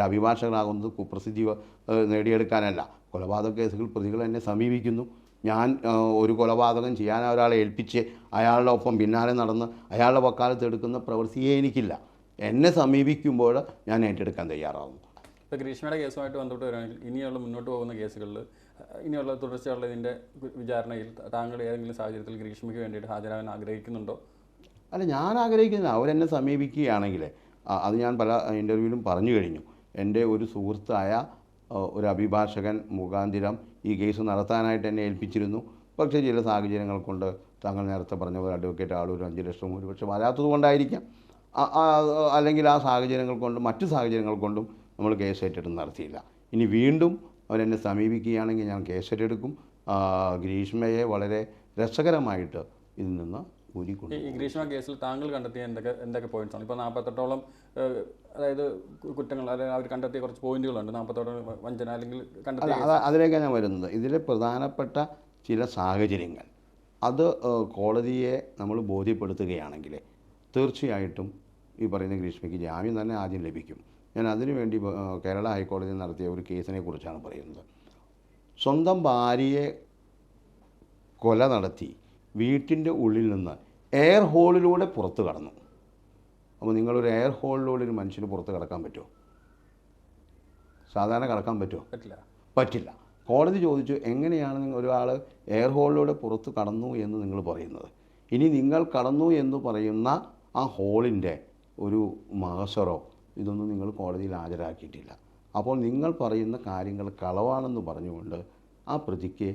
അഭിഭാഷകനാകുന്നത് കുപ്രസിദ്ധി നേടിയെടുക്കാനല്ല. കൊലപാതക കേസുകൾ പ്രതികൾ എന്നെ സമീപിക്കുന്നു. ഞാൻ ഒരു കൊലപാതകം ചെയ്യാൻ ഒരാളെ ഏൽപ്പിച്ച് അയാളുടെ ഒപ്പം പിന്നാലെ നടന്ന് അയാളുടെ വക്കാലത്ത് എടുക്കുന്ന പ്രവൃത്തിയെ എനിക്കില്ല. എന്നെ സമീപിക്കുമ്പോൾ ഞാൻ ഏറ്റെടുക്കാൻ തയ്യാറാകുന്നു. ഇപ്പോൾ ഗ്രീഷ്മയുടെ കേസുമായിട്ട് ബന്ധപ്പെട്ട് വരികയാണെങ്കിൽ ഇനിയുള്ള മുന്നോട്ട് പോകുന്ന കേസുകളിൽ ഇനിയുള്ള തുടർച്ചയുള്ള ഇതിൻ്റെ വിചാരണയിൽ താങ്കൾ ഏതെങ്കിലും സാഹചര്യത്തിൽ ഗ്രീഷ്മയ്ക്ക് വേണ്ടിയിട്ട് ഹാജരാകാൻ ആഗ്രഹിക്കുന്നുണ്ടോ? അല്ല, ഞാൻ ആഗ്രഹിക്കുന്നില്ല. അവരെന്നെ സമീപിക്കുകയാണെങ്കിൽ അത് ഞാൻ പല ഇൻ്റർവ്യൂവിലും പറഞ്ഞു കഴിഞ്ഞു. എൻ്റെ ഒരു സുഹൃത്തായ ഒരു അഭിഭാഷകൻ മുഖാന്തിരം ഈ കേസ് നടത്താനായിട്ട് എന്നെ ഏൽപ്പിച്ചിരുന്നു. പക്ഷേ ചില സാഹചര്യങ്ങൾ കൊണ്ട് താങ്കൾ നേരത്തെ പറഞ്ഞ പോലെ അഡ്വക്കേറ്റ് ആളൂർ 5 ലക്ഷം ഒരുപക്ഷെ വരാത്തത് കൊണ്ടായിരിക്കാം, അല്ലെങ്കിൽ ആ സാഹചര്യങ്ങൾ കൊണ്ടും മറ്റു സാഹചര്യങ്ങൾ കൊണ്ടും നമ്മൾ കേസ് ഏറ്റെടുത്ത് നടത്തിയില്ല. ഇനി വീണ്ടും അവരെന്നെ സമീപിക്കുകയാണെങ്കിൽ ഞാൻ കേസ് ഏറ്റെടുക്കും. ഗ്രീഷ്മയെ വളരെ രസകരമായിട്ട് ഇതിൽ നിന്ന് ഊരിക്കൊണ്ടു. ഈ ഗ്രീഷ്മ കേസിൽ താങ്കൾ കണ്ടെത്തിയ എന്തൊക്കെ പോയിന്റ്സാണ്? ഇപ്പോൾ 48ഓളം അതായത് കുറ്റങ്ങൾ, അതായത് അവർ കണ്ടെത്തിയ കുറച്ച് പോയിന്റുകളുണ്ട്. 48ഓളം വഞ്ചന അല്ലെങ്കിൽ അതിലേക്കാണ് ഞാൻ വരുന്നത്. ഇതിലെ പ്രധാനപ്പെട്ട ചില സാഹചര്യങ്ങൾ അത് കോടതിയെ നമ്മൾ ബോധ്യപ്പെടുത്തുകയാണെങ്കിൽ തീർച്ചയായിട്ടും ഈ പറയുന്ന ഗ്രീഷ്മയ്ക്ക് ജാമ്യം തന്നെ ആദ്യം ലഭിക്കും. ഞാൻ അതിനുവേണ്ടി കേരള ഹൈക്കോടതി നടത്തിയ ഒരു കേസിനെ കുറിച്ചാണ് പറയുന്നത്. സ്വന്തം ഭാര്യയെ കൊല നടത്തി വീട്ടിൻ്റെ ഉള്ളിൽ നിന്ന് എയർ ഹോളിലൂടെ പുറത്ത് കടന്നു. അപ്പോൾ നിങ്ങളൊരു എയർ ഹോളിലൂടെ ഒരു മനുഷ്യന് പുറത്ത് കടക്കാൻ പറ്റുമോ? സാധാരണ കടക്കാൻ പറ്റുമോ? പറ്റില്ല. കോടതി ചോദിച്ചു, എങ്ങനെയാണ് ഒരാൾ എയർ ഹോളിലൂടെ പുറത്ത് കടന്നു എന്ന് നിങ്ങൾ പറയുന്നത്? ഇനി നിങ്ങൾ കടന്നു എന്ന് പറയുന്ന ആ ഹോളിൻ്റെ ഒരു മഹസറോ ഇതൊന്നും നിങ്ങൾ കോടതിയിൽ ഹാജരാക്കിയിട്ടില്ല. അപ്പോൾ നിങ്ങൾ പറയുന്ന കാര്യങ്ങൾ കളവാണെന്ന് പറഞ്ഞുകൊണ്ട് ആ പ്രതിക്ക്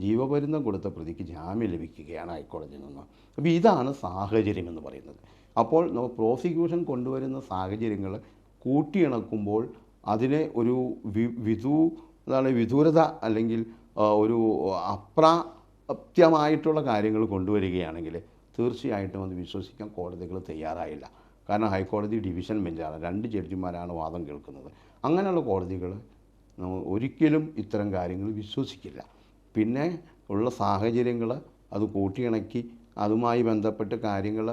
ജീവപര്യന്തം കൊടുത്ത പ്രതിക്ക് ജാമ്യം ലഭിക്കുകയാണ് ഹൈക്കോടതിയിൽ നിന്ന്. അപ്പോൾ ഇതാണ് സാഹചര്യം എന്ന് പറയുന്നത്. അപ്പോൾ പ്രോസിക്യൂഷൻ കൊണ്ടുവരുന്ന സാഹചര്യങ്ങൾ കൂട്ടിയിണക്കുമ്പോൾ അതിനെ ഒരു വിദൂരത അല്ലെങ്കിൽ ഒരു അപ്രാപ്യമായിട്ടുള്ള കാര്യങ്ങൾ കൊണ്ടുവരികയാണെങ്കിൽ തീർച്ചയായിട്ടും അത് വിശ്വസിക്കാൻ കോടതികൾ തയ്യാറായില്ല. കാരണം ഹൈക്കോടതി ഡിവിഷൻ ബെഞ്ചാണ്, 2 ജഡ്ജിമാരാണ് വാദം കേൾക്കുന്നത്. അങ്ങനെയുള്ള കോടതികൾ ഒരിക്കലും ഇത്തരം കാര്യങ്ങൾ വിശ്വസിക്കില്ല. പിന്നെ ഉള്ള സാഹചര്യങ്ങൾ അത് കൂട്ടിയിണക്കി അതുമായി ബന്ധപ്പെട്ട് കാര്യങ്ങൾ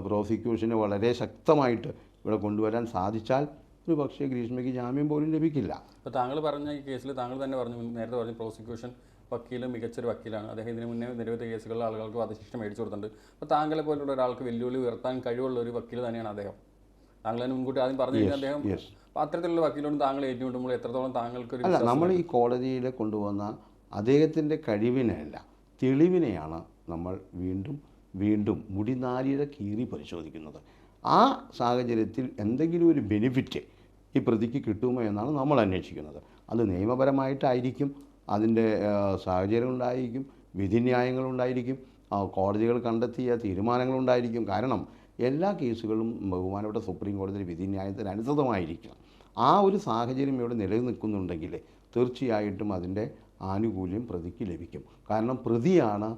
പ്രോസിക്യൂഷന് വളരെ ശക്തമായിട്ട് ഇവിടെ കൊണ്ടുവരാൻ സാധിച്ചാൽ ഒരു പക്ഷേ ഗ്രീഷ്മയ്ക്ക് ജാമ്യം പോലും ലഭിക്കില്ല. അപ്പോൾ താങ്കൾ പറഞ്ഞ ഈ കേസിൽ താങ്കൾ തന്നെ പറഞ്ഞു, നേരത്തെ പറഞ്ഞു പ്രോസിക്യൂഷൻ വക്കീൽ മികച്ചൊരു വക്കീലാണ്. അദ്ദേഹം ഇതിന് മുന്നേ നിരവധി കേസുകളിൽ ആളുകൾക്ക് വധശിക്ഷ മേടിച്ചു കൊടുത്തിട്ടുണ്ട്. അപ്പോൾ താങ്കളെ പോലുള്ള ഒരാൾക്ക് വെല്ലുവിളി ഉയർത്താൻ കഴിവുള്ള ഒരു വക്കീൽ തന്നെയാണ് അദ്ദേഹം. താങ്കൾ തന്നെ മുൻകൂട്ടി ആദ്യം പറഞ്ഞു കഴിഞ്ഞാൽ അദ്ദേഹം അപ്പോൾ അത്തരത്തിലുള്ള വക്കീലോട് താങ്കൾ ഏറ്റുമുട്ടുമ്പോൾ എത്രത്തോളം താങ്കൾക്ക് അല്ല, നമ്മൾ ഈ കോടതിയിൽ കൊണ്ടുവന്ന അദ്ദേഹത്തിൻ്റെ കഴിവിനെയല്ല തെളിവിനെയാണ് നമ്മൾ വീണ്ടും വീണ്ടും മുടിനാരിഴ കീറി പരിശോധിക്കുന്നത്. ആ സാഹചര്യത്തിൽ എന്തെങ്കിലും ഒരു ബെനിഫിറ്റ് ഈ പ്രതിക്ക് കിട്ടുമോ എന്നാണ് നമ്മൾ അന്വേഷിക്കുന്നത്. അത് നിയമപരമായിട്ടായിരിക്കും, അതിൻ്റെ സാഹചര്യങ്ങളുണ്ടായിരിക്കും, വിധിന്യായങ്ങളുണ്ടായിരിക്കും, കോടതികൾ കണ്ടെത്തിയ തീരുമാനങ്ങളുണ്ടായിരിക്കും. കാരണം എല്ലാ കേസുകളും ബഹുമാനപ്പെട്ട സുപ്രീം കോടതിയുടെ വിധിന്യായത്തിന് അനുസൃതമായിരിക്കണം. ആ ഒരു സാഹചര്യം ഇവിടെ നിലനിൽക്കുന്നുണ്ടെങ്കിൽ തീർച്ചയായിട്ടും അതിൻ്റെ ആനുകൂല്യം പ്രതിക്ക് ലഭിക്കും. കാരണം പ്രതിയാണ്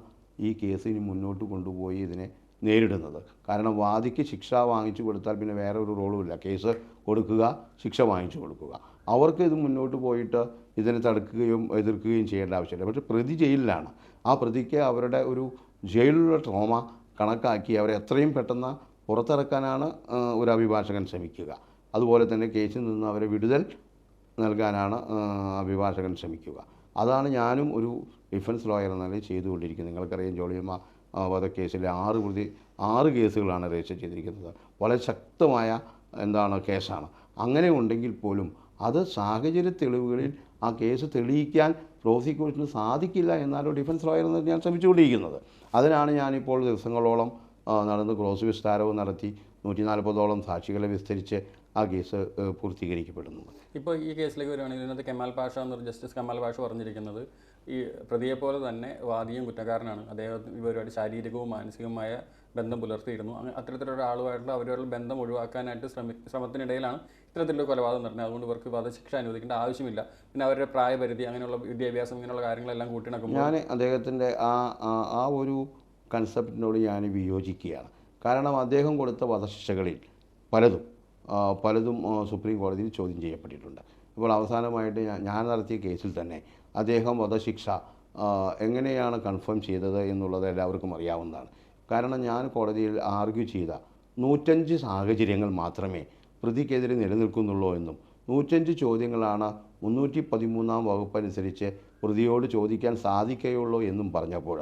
ഈ കേസിന് മുന്നോട്ട് കൊണ്ടുപോയി ഇതിനെ നേരിടുന്നത്. കാരണം വാദിക്ക് ശിക്ഷ വാങ്ങിച്ചു കൊടുത്താൽ പിന്നെ വേറെ ഒരു റോളുമില്ല. കേസ് കൊടുക്കുക, ശിക്ഷ വാങ്ങിച്ചു കൊടുക്കുക. അവർക്ക് ഇത് മുന്നോട്ട് പോയിട്ട് ഇതിനെ തടുക്കുകയും എതിർക്കുകയും ചെയ്യേണ്ട ആവശ്യമില്ല. പക്ഷേ പ്രതി ജയിലിലാണ്. ആ പ്രതിക്ക് അവരുടെ ഒരു ജയിലിലുള്ള ട്രോമ കണക്കാക്കി അവരെ എത്രയും പെട്ടെന്ന് പുറത്തിറക്കാനാണ് ഒരു അഭിഭാഷകൻ ശ്രമിക്കുക. അതുപോലെ തന്നെ കേസിൽ നിന്ന് അവരെ വിടുതൽ നൽകാനാണ് അഭിഭാഷകൻ ശ്രമിക്കുക. അതാണ് ഞാനും ഒരു ഡിഫൻസ് ലോയർ എന്ന നിലയിൽ ചെയ്തുകൊണ്ടിരിക്കുന്നത്. നിങ്ങൾക്കറിയാം, ജോളിയമ്മ വധക്കേസിലെ 6 കേസുകളാണ് രജിസ്റ്റർ ചെയ്തിരിക്കുന്നത്. വളരെ ശക്തമായ കേസാണ്. അങ്ങനെ ഉണ്ടെങ്കിൽ പോലും അത് സാഹചര്യ തെളിവുകളിൽ ആ കേസ് തെളിയിക്കാൻ പ്രോസിക്യൂഷന് സാധിക്കില്ല എന്നാലും ഡിഫൻസ് ലോയർ എന്ന് ഞാൻ ശ്രമിച്ചുകൊണ്ടിരിക്കുന്നത്. അതിനാണ് ഞാനിപ്പോൾ ദിവസങ്ങളോളം നടന്ന് ക്രോസ് വിസ്താരവും നടത്തി 140ഓളം സാക്ഷികളെ വിസ്തരിച്ച് ആ കേസ് പൂർത്തീകരിക്കപ്പെടുന്നത്. ഇപ്പോൾ ഈ കേസിലേക്ക് വരുവാണെങ്കിൽ ഇതിനകത്ത് കെമാൽ പാഷ എന്നൊരു ജസ്റ്റിസ് കെമാൽ പാഷ പറഞ്ഞിരിക്കുന്നത് ഈ പ്രതിയെപ്പോലെ തന്നെ വാദിയും കുറ്റക്കാരനാണ്. അദ്ദേഹം ഇവരുമായിട്ട് ശാരീരികവും മാനസികവുമായ ബന്ധം പുലർത്തിയിരുന്നു. അത്തരത്തിലുള്ള ആളുമായിട്ടുള്ള അവരുടെ ബന്ധം ഒഴിവാക്കാനായിട്ട് ശ്രമത്തിനിടയിലാണ് ഇത്തരത്തിലുള്ള കൊലപാതകം നടന്നത്. അതുകൊണ്ട് ഇവർക്ക് വധശിക്ഷ അനുവദിക്കേണ്ട ആവശ്യമില്ല. പിന്നെ അവരുടെ പ്രായപരിധി, അങ്ങനെയുള്ള വിദ്യാഭ്യാസം, ഇങ്ങനെയുള്ള കാര്യങ്ങളെല്ലാം കൂട്ടിണക്കുമ്പോൾ ഞാൻ അദ്ദേഹത്തിൻ്റെ ആ ഒരു കൺസെപ്റ്റിനോട് ഞാൻ വിയോജിക്കുകയാണ്. കാരണം അദ്ദേഹം കൊടുത്ത വധശിക്ഷകളിൽ പലതും സുപ്രീം കോടതിയിൽ ചോദ്യം ചെയ്യപ്പെട്ടിട്ടുണ്ട്. ഇപ്പോൾ അവസാനമായിട്ട് ഞാൻ നടത്തിയ കേസിൽ തന്നെ അദ്ദേഹം വധശിക്ഷ എങ്ങനെയാണ് കൺഫേം ചെയ്തത് എന്നുള്ളത് എല്ലാവർക്കും അറിയാവുന്നതാണ്. കാരണം ഞാൻ കോടതിയിൽ ആർഗ്യൂ ചെയ്ത 105 സാഹചര്യങ്ങൾ മാത്രമേ പ്രതിക്കെതിരെ നിലനിൽക്കുന്നുള്ളൂ എന്നും 105 ചോദ്യങ്ങളാണ് 313-ാം വകുപ്പ് അനുസരിച്ച് പ്രതിയോട് ചോദിക്കാൻ സാധിക്കുകയുള്ളൂ എന്നും പറഞ്ഞപ്പോൾ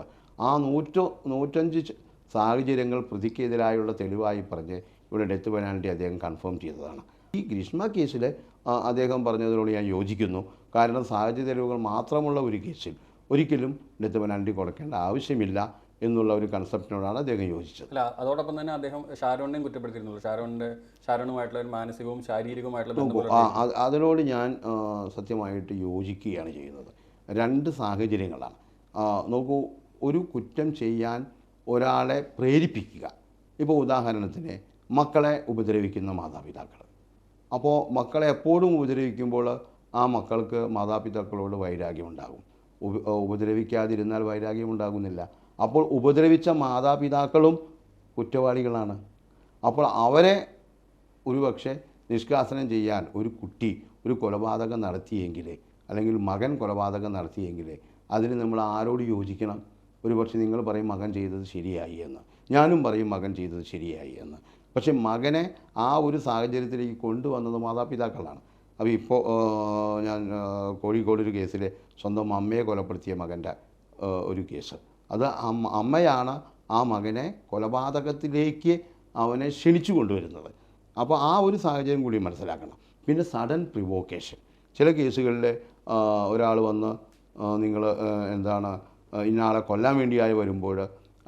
ആ 105 സാഹചര്യങ്ങൾ പ്രതിക്കെതിരായുള്ള തെളിവായി പറഞ്ഞ് ഇവിടെ ഡെത്ത് പെനാൽറ്റി അദ്ദേഹം കൺഫേം ചെയ്തതാണ്. ഈ ഗ്രീഷ്മ കേസിൽ അദ്ദേഹം പറഞ്ഞതിനോട് ഞാൻ യോജിക്കുന്നു. കാരണം സാഹചര്യ തെളിവുകൾ മാത്രമുള്ള ഒരു കേസിൽ ഒരിക്കലും ഡെത്ത് പെനാൽറ്റി കൊടുക്കേണ്ട ആവശ്യമില്ല എന്നുള്ള ഒരു കൺസെപ്റ്റിനോടാണ് അദ്ദേഹം യോജിച്ചത്. അല്ല, അതോടൊപ്പം തന്നെ അദ്ദേഹം ഷാരോണിനെയും കുറ്റപ്പെടുത്തിയിരുന്നുള്ളൂ. ഷാരോണുമായിട്ടുള്ള ഒരു മാനസികവും ശാരീരികവുമായിട്ടുള്ള അതിനോട് ഞാൻ സത്യമായിട്ട് യോജിക്കുകയാണ് ചെയ്യുന്നത്. 2 സാഹചര്യങ്ങളാണ്. നോക്കൂ, ഒരു കുറ്റം ചെയ്യാൻ ഒരാളെ പ്രേരിപ്പിക്കുക. ഇപ്പോൾ ഉദാഹരണത്തിന് മക്കളെ ഉപദ്രവിക്കുന്ന മാതാപിതാക്കൾ. അപ്പോൾ മക്കളെ എപ്പോഴും ഉപദ്രവിക്കുമ്പോൾ ആ മക്കൾക്ക് മാതാപിതാക്കളോട് വൈരാഗ്യമുണ്ടാകും. ഉപദ്രവിക്കാതിരുന്നാൽ വൈരാഗ്യമുണ്ടാകുന്നില്ല. അപ്പോൾ ഉപദ്രവിച്ച മാതാപിതാക്കളും കുറ്റവാളികളാണ്. അപ്പോൾ അവരെ ഒരുപക്ഷെ നിഷ്കാസനം ചെയ്യാൻ ഒരു കുട്ടി ഒരു കൊലപാതകം നടത്തിയെങ്കിൽ, അല്ലെങ്കിൽ മകൻ കൊലപാതകം നടത്തിയെങ്കിൽ അതിന് നമ്മൾ ആരോട് യോജിക്കണം? ഒരുപക്ഷെ നിങ്ങൾ പറയും മകൻ ചെയ്തത് ശരിയായി എന്ന്, ഞാനും പറയും മകൻ ചെയ്തത് ശരിയായി എന്ന്. പക്ഷെ മകനെ ആ ഒരു സാഹചര്യത്തിലേക്ക് കൊണ്ടുവന്നത് മാതാപിതാക്കളാണ്. അപ്പോൾ ഇപ്പോൾ ഞാൻ കോഴിക്കോട് ഒരു കേസിൽ സ്വന്തം അമ്മയെ കൊലപ്പെടുത്തിയ മകൻ്റെ ഒരു കേസ്, അത് അമ്മയാണ് ആ മകനെ കൊലപാതകത്തിലേക്ക് അവനെ ക്ഷണിച്ചു കൊണ്ടുവരുന്നത്. അപ്പോൾ ആ ഒരു സാഹചര്യം കൂടി മനസ്സിലാക്കണം. പിന്നെ സഡൻ പ്രിവോക്കേഷൻ. ചില കേസുകളിൽ ഒരാൾ വന്ന് നിങ്ങൾ ഇന്നയാളെ കൊല്ലാൻ വേണ്ടിയായി വരുമ്പോൾ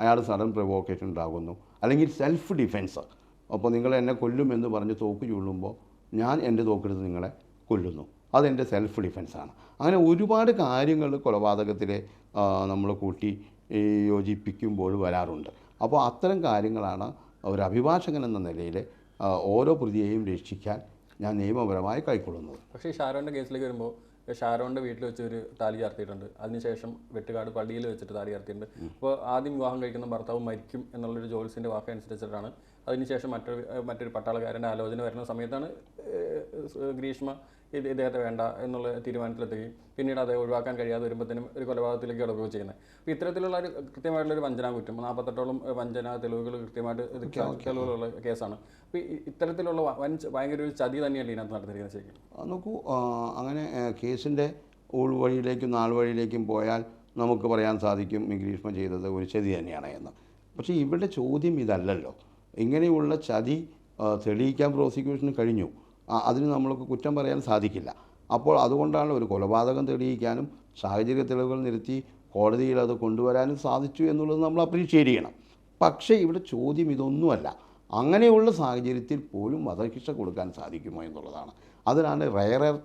അയാൾ സഡൻ പ്രിവോക്കേഷൻ ഉണ്ടാകുന്നു. അല്ലെങ്കിൽ സെൽഫ് ഡിഫെൻസ്. അപ്പോൾ നിങ്ങൾ എന്നെ കൊല്ലുമെന്ന് പറഞ്ഞ് തോക്ക് ചൂളുമ്പോൾ ഞാൻ എൻ്റെ തോക്കെടുത്ത് നിങ്ങളെ കൊല്ലുന്നു, അതെൻ്റെ സെൽഫ് ഡിഫെൻസാണ്. അങ്ങനെ ഒരുപാട് കാര്യങ്ങൾ കൊലപാതകത്തിൽ നമ്മൾ കൂട്ടി യോജിപ്പിക്കുമ്പോൾ വരാറുണ്ട്. അപ്പോൾ അത്തരം കാര്യങ്ങളാണ് ഒരു അഭിഭാഷകൻ എന്ന നിലയിൽ ഓരോ പ്രതിയെയും രക്ഷിക്കാൻ ഞാൻ നിയമപരമായി കൈക്കൊള്ളുന്നത്. പക്ഷേ ഈ ഷാരോൻ്റെ കേസിലേക്ക് വരുമ്പോൾ ഷാരോൻ്റെ വീട്ടിൽ വെച്ച് ഒരു താലി ചാർത്തിയിട്ടുണ്ട്. അതിനുശേഷം വെട്ടുകാട് പള്ളിയിൽ വെച്ചിട്ട് താലി ചാർത്തിയിട്ടുണ്ട്. അപ്പോൾ ആദ്യം വിവാഹം കഴിക്കുന്ന ഭർത്താവ് മരിക്കും എന്നുള്ളൊരു ജോത്സ്യൻ്റെ വാക്ക് അനുസരിച്ചിട്ടാണ്. അതിനുശേഷം മറ്റൊരു പട്ടാളക്കാരൻ്റെ ആലോചന വരുന്ന സമയത്താണ് ഗ്രീഷ്മ ഇദ്ദേഹത്തെ വേണ്ട എന്നുള്ള തീരുമാനത്തിലെത്തുകയും പിന്നീട് അത് ഒഴിവാക്കാൻ കഴിയാതെ വരുമ്പോഴത്തേനും ഒരു കൊലപാതകത്തിലേക്ക് കിടക്കുകയും ചെയ്യുന്നത്. അപ്പോൾ ഇത്തരത്തിലുള്ള ഒരു കൃത്യമായിട്ടുള്ളൊരു വഞ്ചനാ കുറ്റം, 48ഓളം വഞ്ചന തെളിവുകൾ കൃത്യമായിട്ട് തെളിവുകളുള്ള കേസാണ്. അപ്പോൾ ഇത്തരത്തിലുള്ള ഭയങ്കര ഒരു ചതി തന്നെയല്ലേ ഇതിനകത്ത് നടന്നിരിക്കുന്നത് ശരിക്കും? നോക്കൂ, അങ്ങനെ കേസിൻ്റെ ഉൾവഴിയിലേക്കും നാൾവഴിയിലേക്കും പോയാൽ നമുക്ക് പറയാൻ സാധിക്കും ഈ ഗ്രീഷ്മ ചെയ്തത് ഒരു ചതി തന്നെയാണ് എന്ന്. പക്ഷേ ഇവിടെ ചോദ്യം ഇതല്ലല്ലോ. ഇങ്ങനെയുള്ള ചതി തെളിയിക്കാൻ പ്രോസിക്യൂഷന് കഴിഞ്ഞു, അതിന് നമ്മൾക്ക് കുറ്റം പറയാൻ സാധിക്കില്ല. അപ്പോൾ അതുകൊണ്ടാണ് ഒരു കൊലപാതകം തെളിയിക്കാനും സാഹചര്യ തെളിവുകൾ നിരത്തി കോടതിയിൽ അത് കൊണ്ടുവരാനും സാധിച്ചു എന്നുള്ളത് നമ്മൾ അപ്രീഷിയേറ്റ് ചെയ്യണം. പക്ഷേ ഇവിടെ ചോദ്യം ഇതൊന്നുമല്ല. അങ്ങനെയുള്ള സാഹചര്യത്തിൽ പോലും വധശിക്ഷ കൊടുക്കാൻ സാധിക്കുമോ എന്നുള്ളതാണ്. അതിനാണ് റയറർ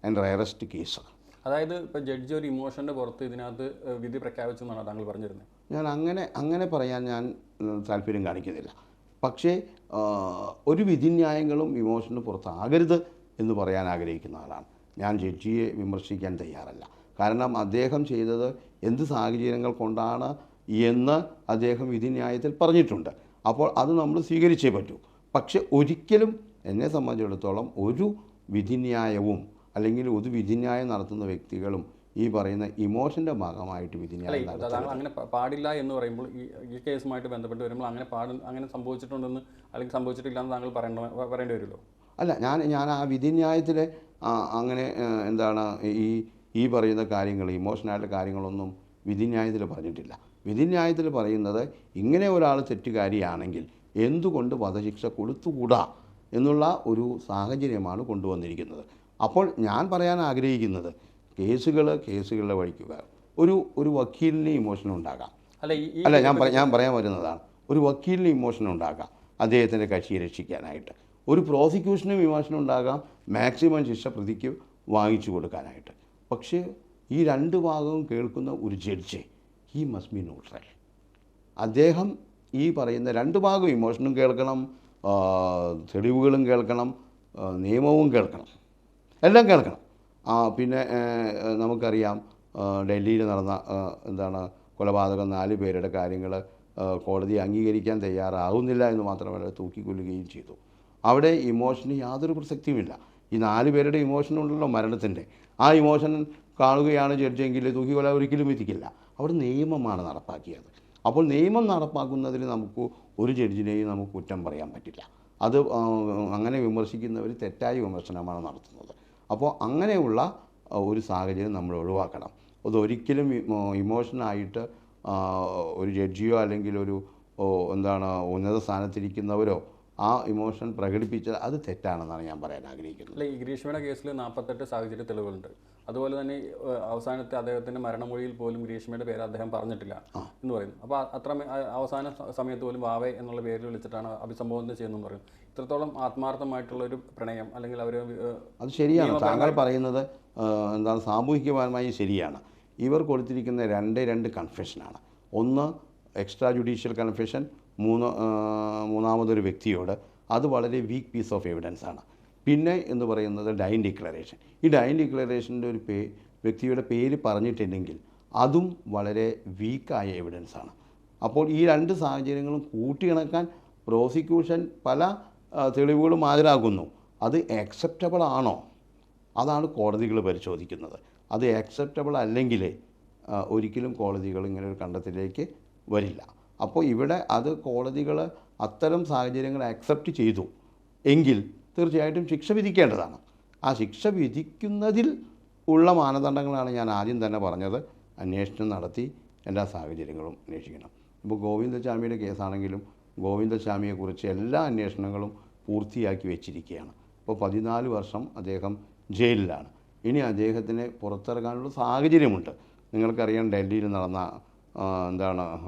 ആൻഡ് റയറസ്റ്റ് കേസ്. അതായത് ഇപ്പോൾ ജഡ്ജി ഒരു ഇമോഷൻ്റെ പുറത്ത് ഇതിനകത്ത് വിധി പ്രഖ്യാപിച്ചു എന്നാണ് താങ്കൾ പറഞ്ഞിരുന്നത്. ഞാൻ അങ്ങനെ പറയാൻ ഞാൻ താല്പര്യം കാണിക്കുന്നില്ല. പക്ഷേ ഒരു വിധിന്യായങ്ങളും ഇമോഷന് പുറത്താകരുത് എന്ന് പറയാൻ ആഗ്രഹിക്കുന്ന ആളാണ് ഞാൻ. ജഡ്ജിയെ വിമർശിക്കാൻ തയ്യാറല്ല. കാരണം അദ്ദേഹം ചെയ്തത് എന്ത് സാഹചര്യങ്ങൾ കൊണ്ടാണ് എന്ന് അദ്ദേഹം വിധിന്യായത്തിൽ പറഞ്ഞിട്ടുണ്ട്. അപ്പോൾ അത് നമ്മൾ സ്വീകരിച്ചേ പറ്റൂ. പക്ഷെ ഒരിക്കലും എന്നെ സംബന്ധിച്ചിടത്തോളം ഒരു വിധിന്യായവും അല്ലെങ്കിൽ ഒരു വിധിന്യായം നടത്തുന്ന വ്യക്തികളും ഈ പറയുന്ന ഇമോഷൻ്റെ ഭാഗമായിട്ട് വിധിന്യായം താങ്കൾ അങ്ങനെ പാടില്ല എന്ന് പറയുമ്പോൾ ഈ കേസുമായിട്ട് ബന്ധപ്പെട്ട് വരുമ്പോൾ അങ്ങനെ സംഭവിച്ചിട്ടുണ്ടെന്ന് അല്ലെങ്കിൽ സംഭവിച്ചിട്ടില്ല എന്ന് താങ്കൾ പറയേണ്ടി വരുമല്ലോ. അല്ല, ഞാൻ ആ വിധിന്യായത്തിൽ അങ്ങനെ എന്താണ് ഈ പറയുന്ന കാര്യങ്ങൾ, ഇമോഷനായിട്ടുള്ള കാര്യങ്ങളൊന്നും വിധിന്യായത്തിൽ പറഞ്ഞിട്ടില്ല. വിധിന്യായത്തിൽ പറയുന്നത് ഇങ്ങനെ ഒരാൾ തെറ്റുകാരിയാണെങ്കിൽ എന്തുകൊണ്ട് വധശിക്ഷ കൊടുത്തുകൂടാ എന്നുള്ള ഒരു സാഹചര്യമാണ് കൊണ്ടുവന്നിരിക്കുന്നത്. അപ്പോൾ ഞാൻ പറയാൻ ആഗ്രഹിക്കുന്നത് കേസുകളുടെ വഴിക്കുക. ഒരു വക്കീലിന് ഇമോഷൻ ഉണ്ടാകാം. അല്ല, ഞാൻ പറയാൻ വരുന്നതാണ്, ഒരു വക്കീലിന് ഇമോഷൻ ഉണ്ടാകാം അദ്ദേഹത്തിൻ്റെ കക്ഷിയെ രക്ഷിക്കാനായിട്ട്. ഒരു പ്രോസിക്യൂഷനും ഇമോഷൻ ഉണ്ടാകാം മാക്സിമം ശിക്ഷ പ്രതിക്ക് വാങ്ങിച്ചു കൊടുക്കാനായിട്ട്. പക്ഷേ ഈ രണ്ട് ഭാഗവും കേൾക്കുന്ന ഒരു judge he must be neutral. അദ്ദേഹം ഈ പറയുന്ന രണ്ട് ഭാഗവും ഇമോഷനും കേൾക്കണം, തെളിവുകളും കേൾക്കണം, നിയമവും കേൾക്കണം, എല്ലാം കേൾക്കണം. പിന്നെ നമുക്കറിയാം ഡൽഹിയിൽ നടന്ന കൊലപാതകം 4 പേരുടെ കാര്യങ്ങൾ കോടതി അംഗീകരിക്കാൻ തയ്യാറാവുന്നില്ല എന്ന് മാത്രമല്ല തൂക്കിക്കൊല്ലുകയും ചെയ്തു. അവിടെ ഇമോഷന് യാതൊരു പ്രസക്തിയുമില്ല. ഈ 4 പേരുടെ ഇമോഷനുണ്ടല്ലോ മരണത്തിൻ്റെ, ആ ഇമോഷൻ കാണുകയാണ് ജഡ്ജെങ്കിൽ തൂക്കിക്കൊല ഒരിക്കലും വിധിക്കില്ല. അവിടെ നിയമമാണ് നടപ്പാക്കിയത്. അപ്പോൾ നിയമം നടപ്പാക്കുന്നതിൽ നമുക്ക് ഒരു ജഡ്ജിനെയും നമുക്ക് കുറ്റം പറയാൻ പറ്റില്ല. അത് അങ്ങനെ വിമർശിക്കുന്നവർ തെറ്റായ വിമർശനമാണ് നടത്തുന്നത്. അപ്പോൾ അങ്ങനെയുള്ള ഒരു സാഹചര്യം നമ്മൾ ഒഴിവാക്കണം. അതൊരിക്കലും ഇമോഷനായിട്ട് ഒരു ജഡ്ജിയോ അല്ലെങ്കിൽ ഒരു ഉന്നത സ്ഥാനത്തിരിക്കുന്നവരോ ആ ഇമോഷൻ പ്രകടിപ്പിച്ചാൽ അത് തെറ്റാണെന്നാണ് ഞാൻ പറയാൻ ആഗ്രഹിക്കുന്നത്. അല്ല, ഈ ഗ്രീഷ്മയുടെ കേസിൽ 48 സാഹചര്യ തെളിവുകളുണ്ട്. അതുപോലെ തന്നെ അവസാനത്തെ അദ്ദേഹത്തിൻ്റെ മരണമൊഴിയിൽ പോലും ഗ്രീഷ്മയുടെ പേര് അദ്ദേഹം പറഞ്ഞിട്ടില്ല എന്ന് പറയുന്നു. അപ്പോൾ അത്ര അവസാന സമയത്ത് പോലും വാവേ എന്നുള്ള പേരിൽ വിളിച്ചിട്ടാണ് അഭിസംബോധന ചെയ്യുന്നതെന്ന് പറയുന്നത്. ഇത്രത്തോളം ആത്മാർത്ഥമായിട്ടുള്ളൊരു പ്രണയം അല്ലെങ്കിൽ അവർ അത് ശരിയാണ്. താങ്കൾ പറയുന്നത് സാമൂഹികപരമായി ശരിയാണ്. ഇവർ കൊടുത്തിരിക്കുന്ന രണ്ട് കൺഫെഷനാണ്. ഒന്ന് എക്സ്ട്രാ ജുഡീഷ്യൽ കൺഫെഷൻ, മൂന്നാമതൊരു വ്യക്തിയോട്. അത് വളരെ വീക്ക് പീസ് ഓഫ് എവിഡൻസ് ആണ്. പിന്നെ എന്ന് പറയുന്നത് ഡൈൻ ഡിക്ലറേഷൻ. ഈ ഡൈൻ ഡിക്ലറേഷൻ്റെ ഒരു വ്യക്തിയുടെ പേര് പറഞ്ഞിട്ടില്ലെങ്കിൽ അതും വളരെ വീക്കായ എവിഡൻസാണ്. അപ്പോൾ ഈ രണ്ട് സാഹചര്യങ്ങളും കൂട്ടിയിണക്കാൻ പ്രോസിക്യൂഷൻ പല തെളിവുകളും ഹാജരാക്കുന്നു. അത് അക്സെപ്റ്റബിൾ ആണോ, അതാണ് കോടതികൾ പരിശോധിക്കുന്നത്. അത് അക്സെപ്റ്റബിൾ അല്ലെങ്കിൽ ഒരിക്കലും കോടതികൾ ഇങ്ങനെ ഒരു കണ്ടെത്തലിലേക്ക് വരില്ല. അപ്പോൾ ഇവിടെ അത് കോടതികൾ അത്തരം സാഹചര്യങ്ങൾ അക്സെപ്റ്റ് ചെയ്തു എങ്കിൽ തീർച്ചയായിട്ടും ശിക്ഷ വിധിക്കേണ്ടതാണ്. ആ ശിക്ഷ വിധിക്കുന്നതിൽ ഉള്ള മാനദണ്ഡങ്ങളാണ് ഞാൻ ആദ്യം തന്നെ പറഞ്ഞത്. അന്വേഷണം നടത്തി എല്ലാ സാഹചര്യങ്ങളും അന്വേഷിക്കണം. ഇപ്പോൾ ഗോവിന്ദസ്വാമിയുടെ കേസാണെങ്കിലും ഗോവിന്ദസ്വാമിയെക്കുറിച്ച് എല്ലാ അന്വേഷണങ്ങളും പൂർത്തിയാക്കി വെച്ചിരിക്കുകയാണ്. ഇപ്പോൾ 14 വർഷം അദ്ദേഹം ജയിലിലാണ്. ഇനി അദ്ദേഹത്തിന് പുറത്തിറങ്ങാനുള്ള സാഹചര്യമുണ്ട്. നിങ്ങൾക്കറിയാം ഡൽഹിയിൽ നടന്ന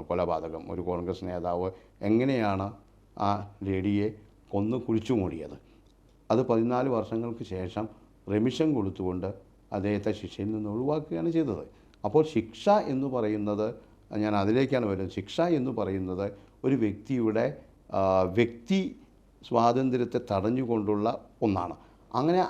കൊലപാതകം. ഒരു കോൺഗ്രസ് നേതാവ് എങ്ങനെയാണ് ആ ലേഡിയെ കൊന്നു കുഴിച്ചു മൂടിയത്. അത് 14 വർഷങ്ങൾക്ക് ശേഷം റെമിഷൻ കൊടുത്തുകൊണ്ട് അദ്ദേഹത്തെ ശിക്ഷയിൽ നിന്ന് ഒഴിവാക്കുകയാണ് ചെയ്തത്. അപ്പോൾ ശിക്ഷ എന്ന് പറയുന്നത്, ഞാൻ അതിലേക്കാണ് വരുന്നത്, ശിക്ഷ എന്ന് പറയുന്നത് ഒരു വ്യക്തിയുടെ വ്യക്തി സ്വാതന്ത്ര്യത്തെ തടഞ്ഞുകൊണ്ടുള്ള ഒന്നാണ്.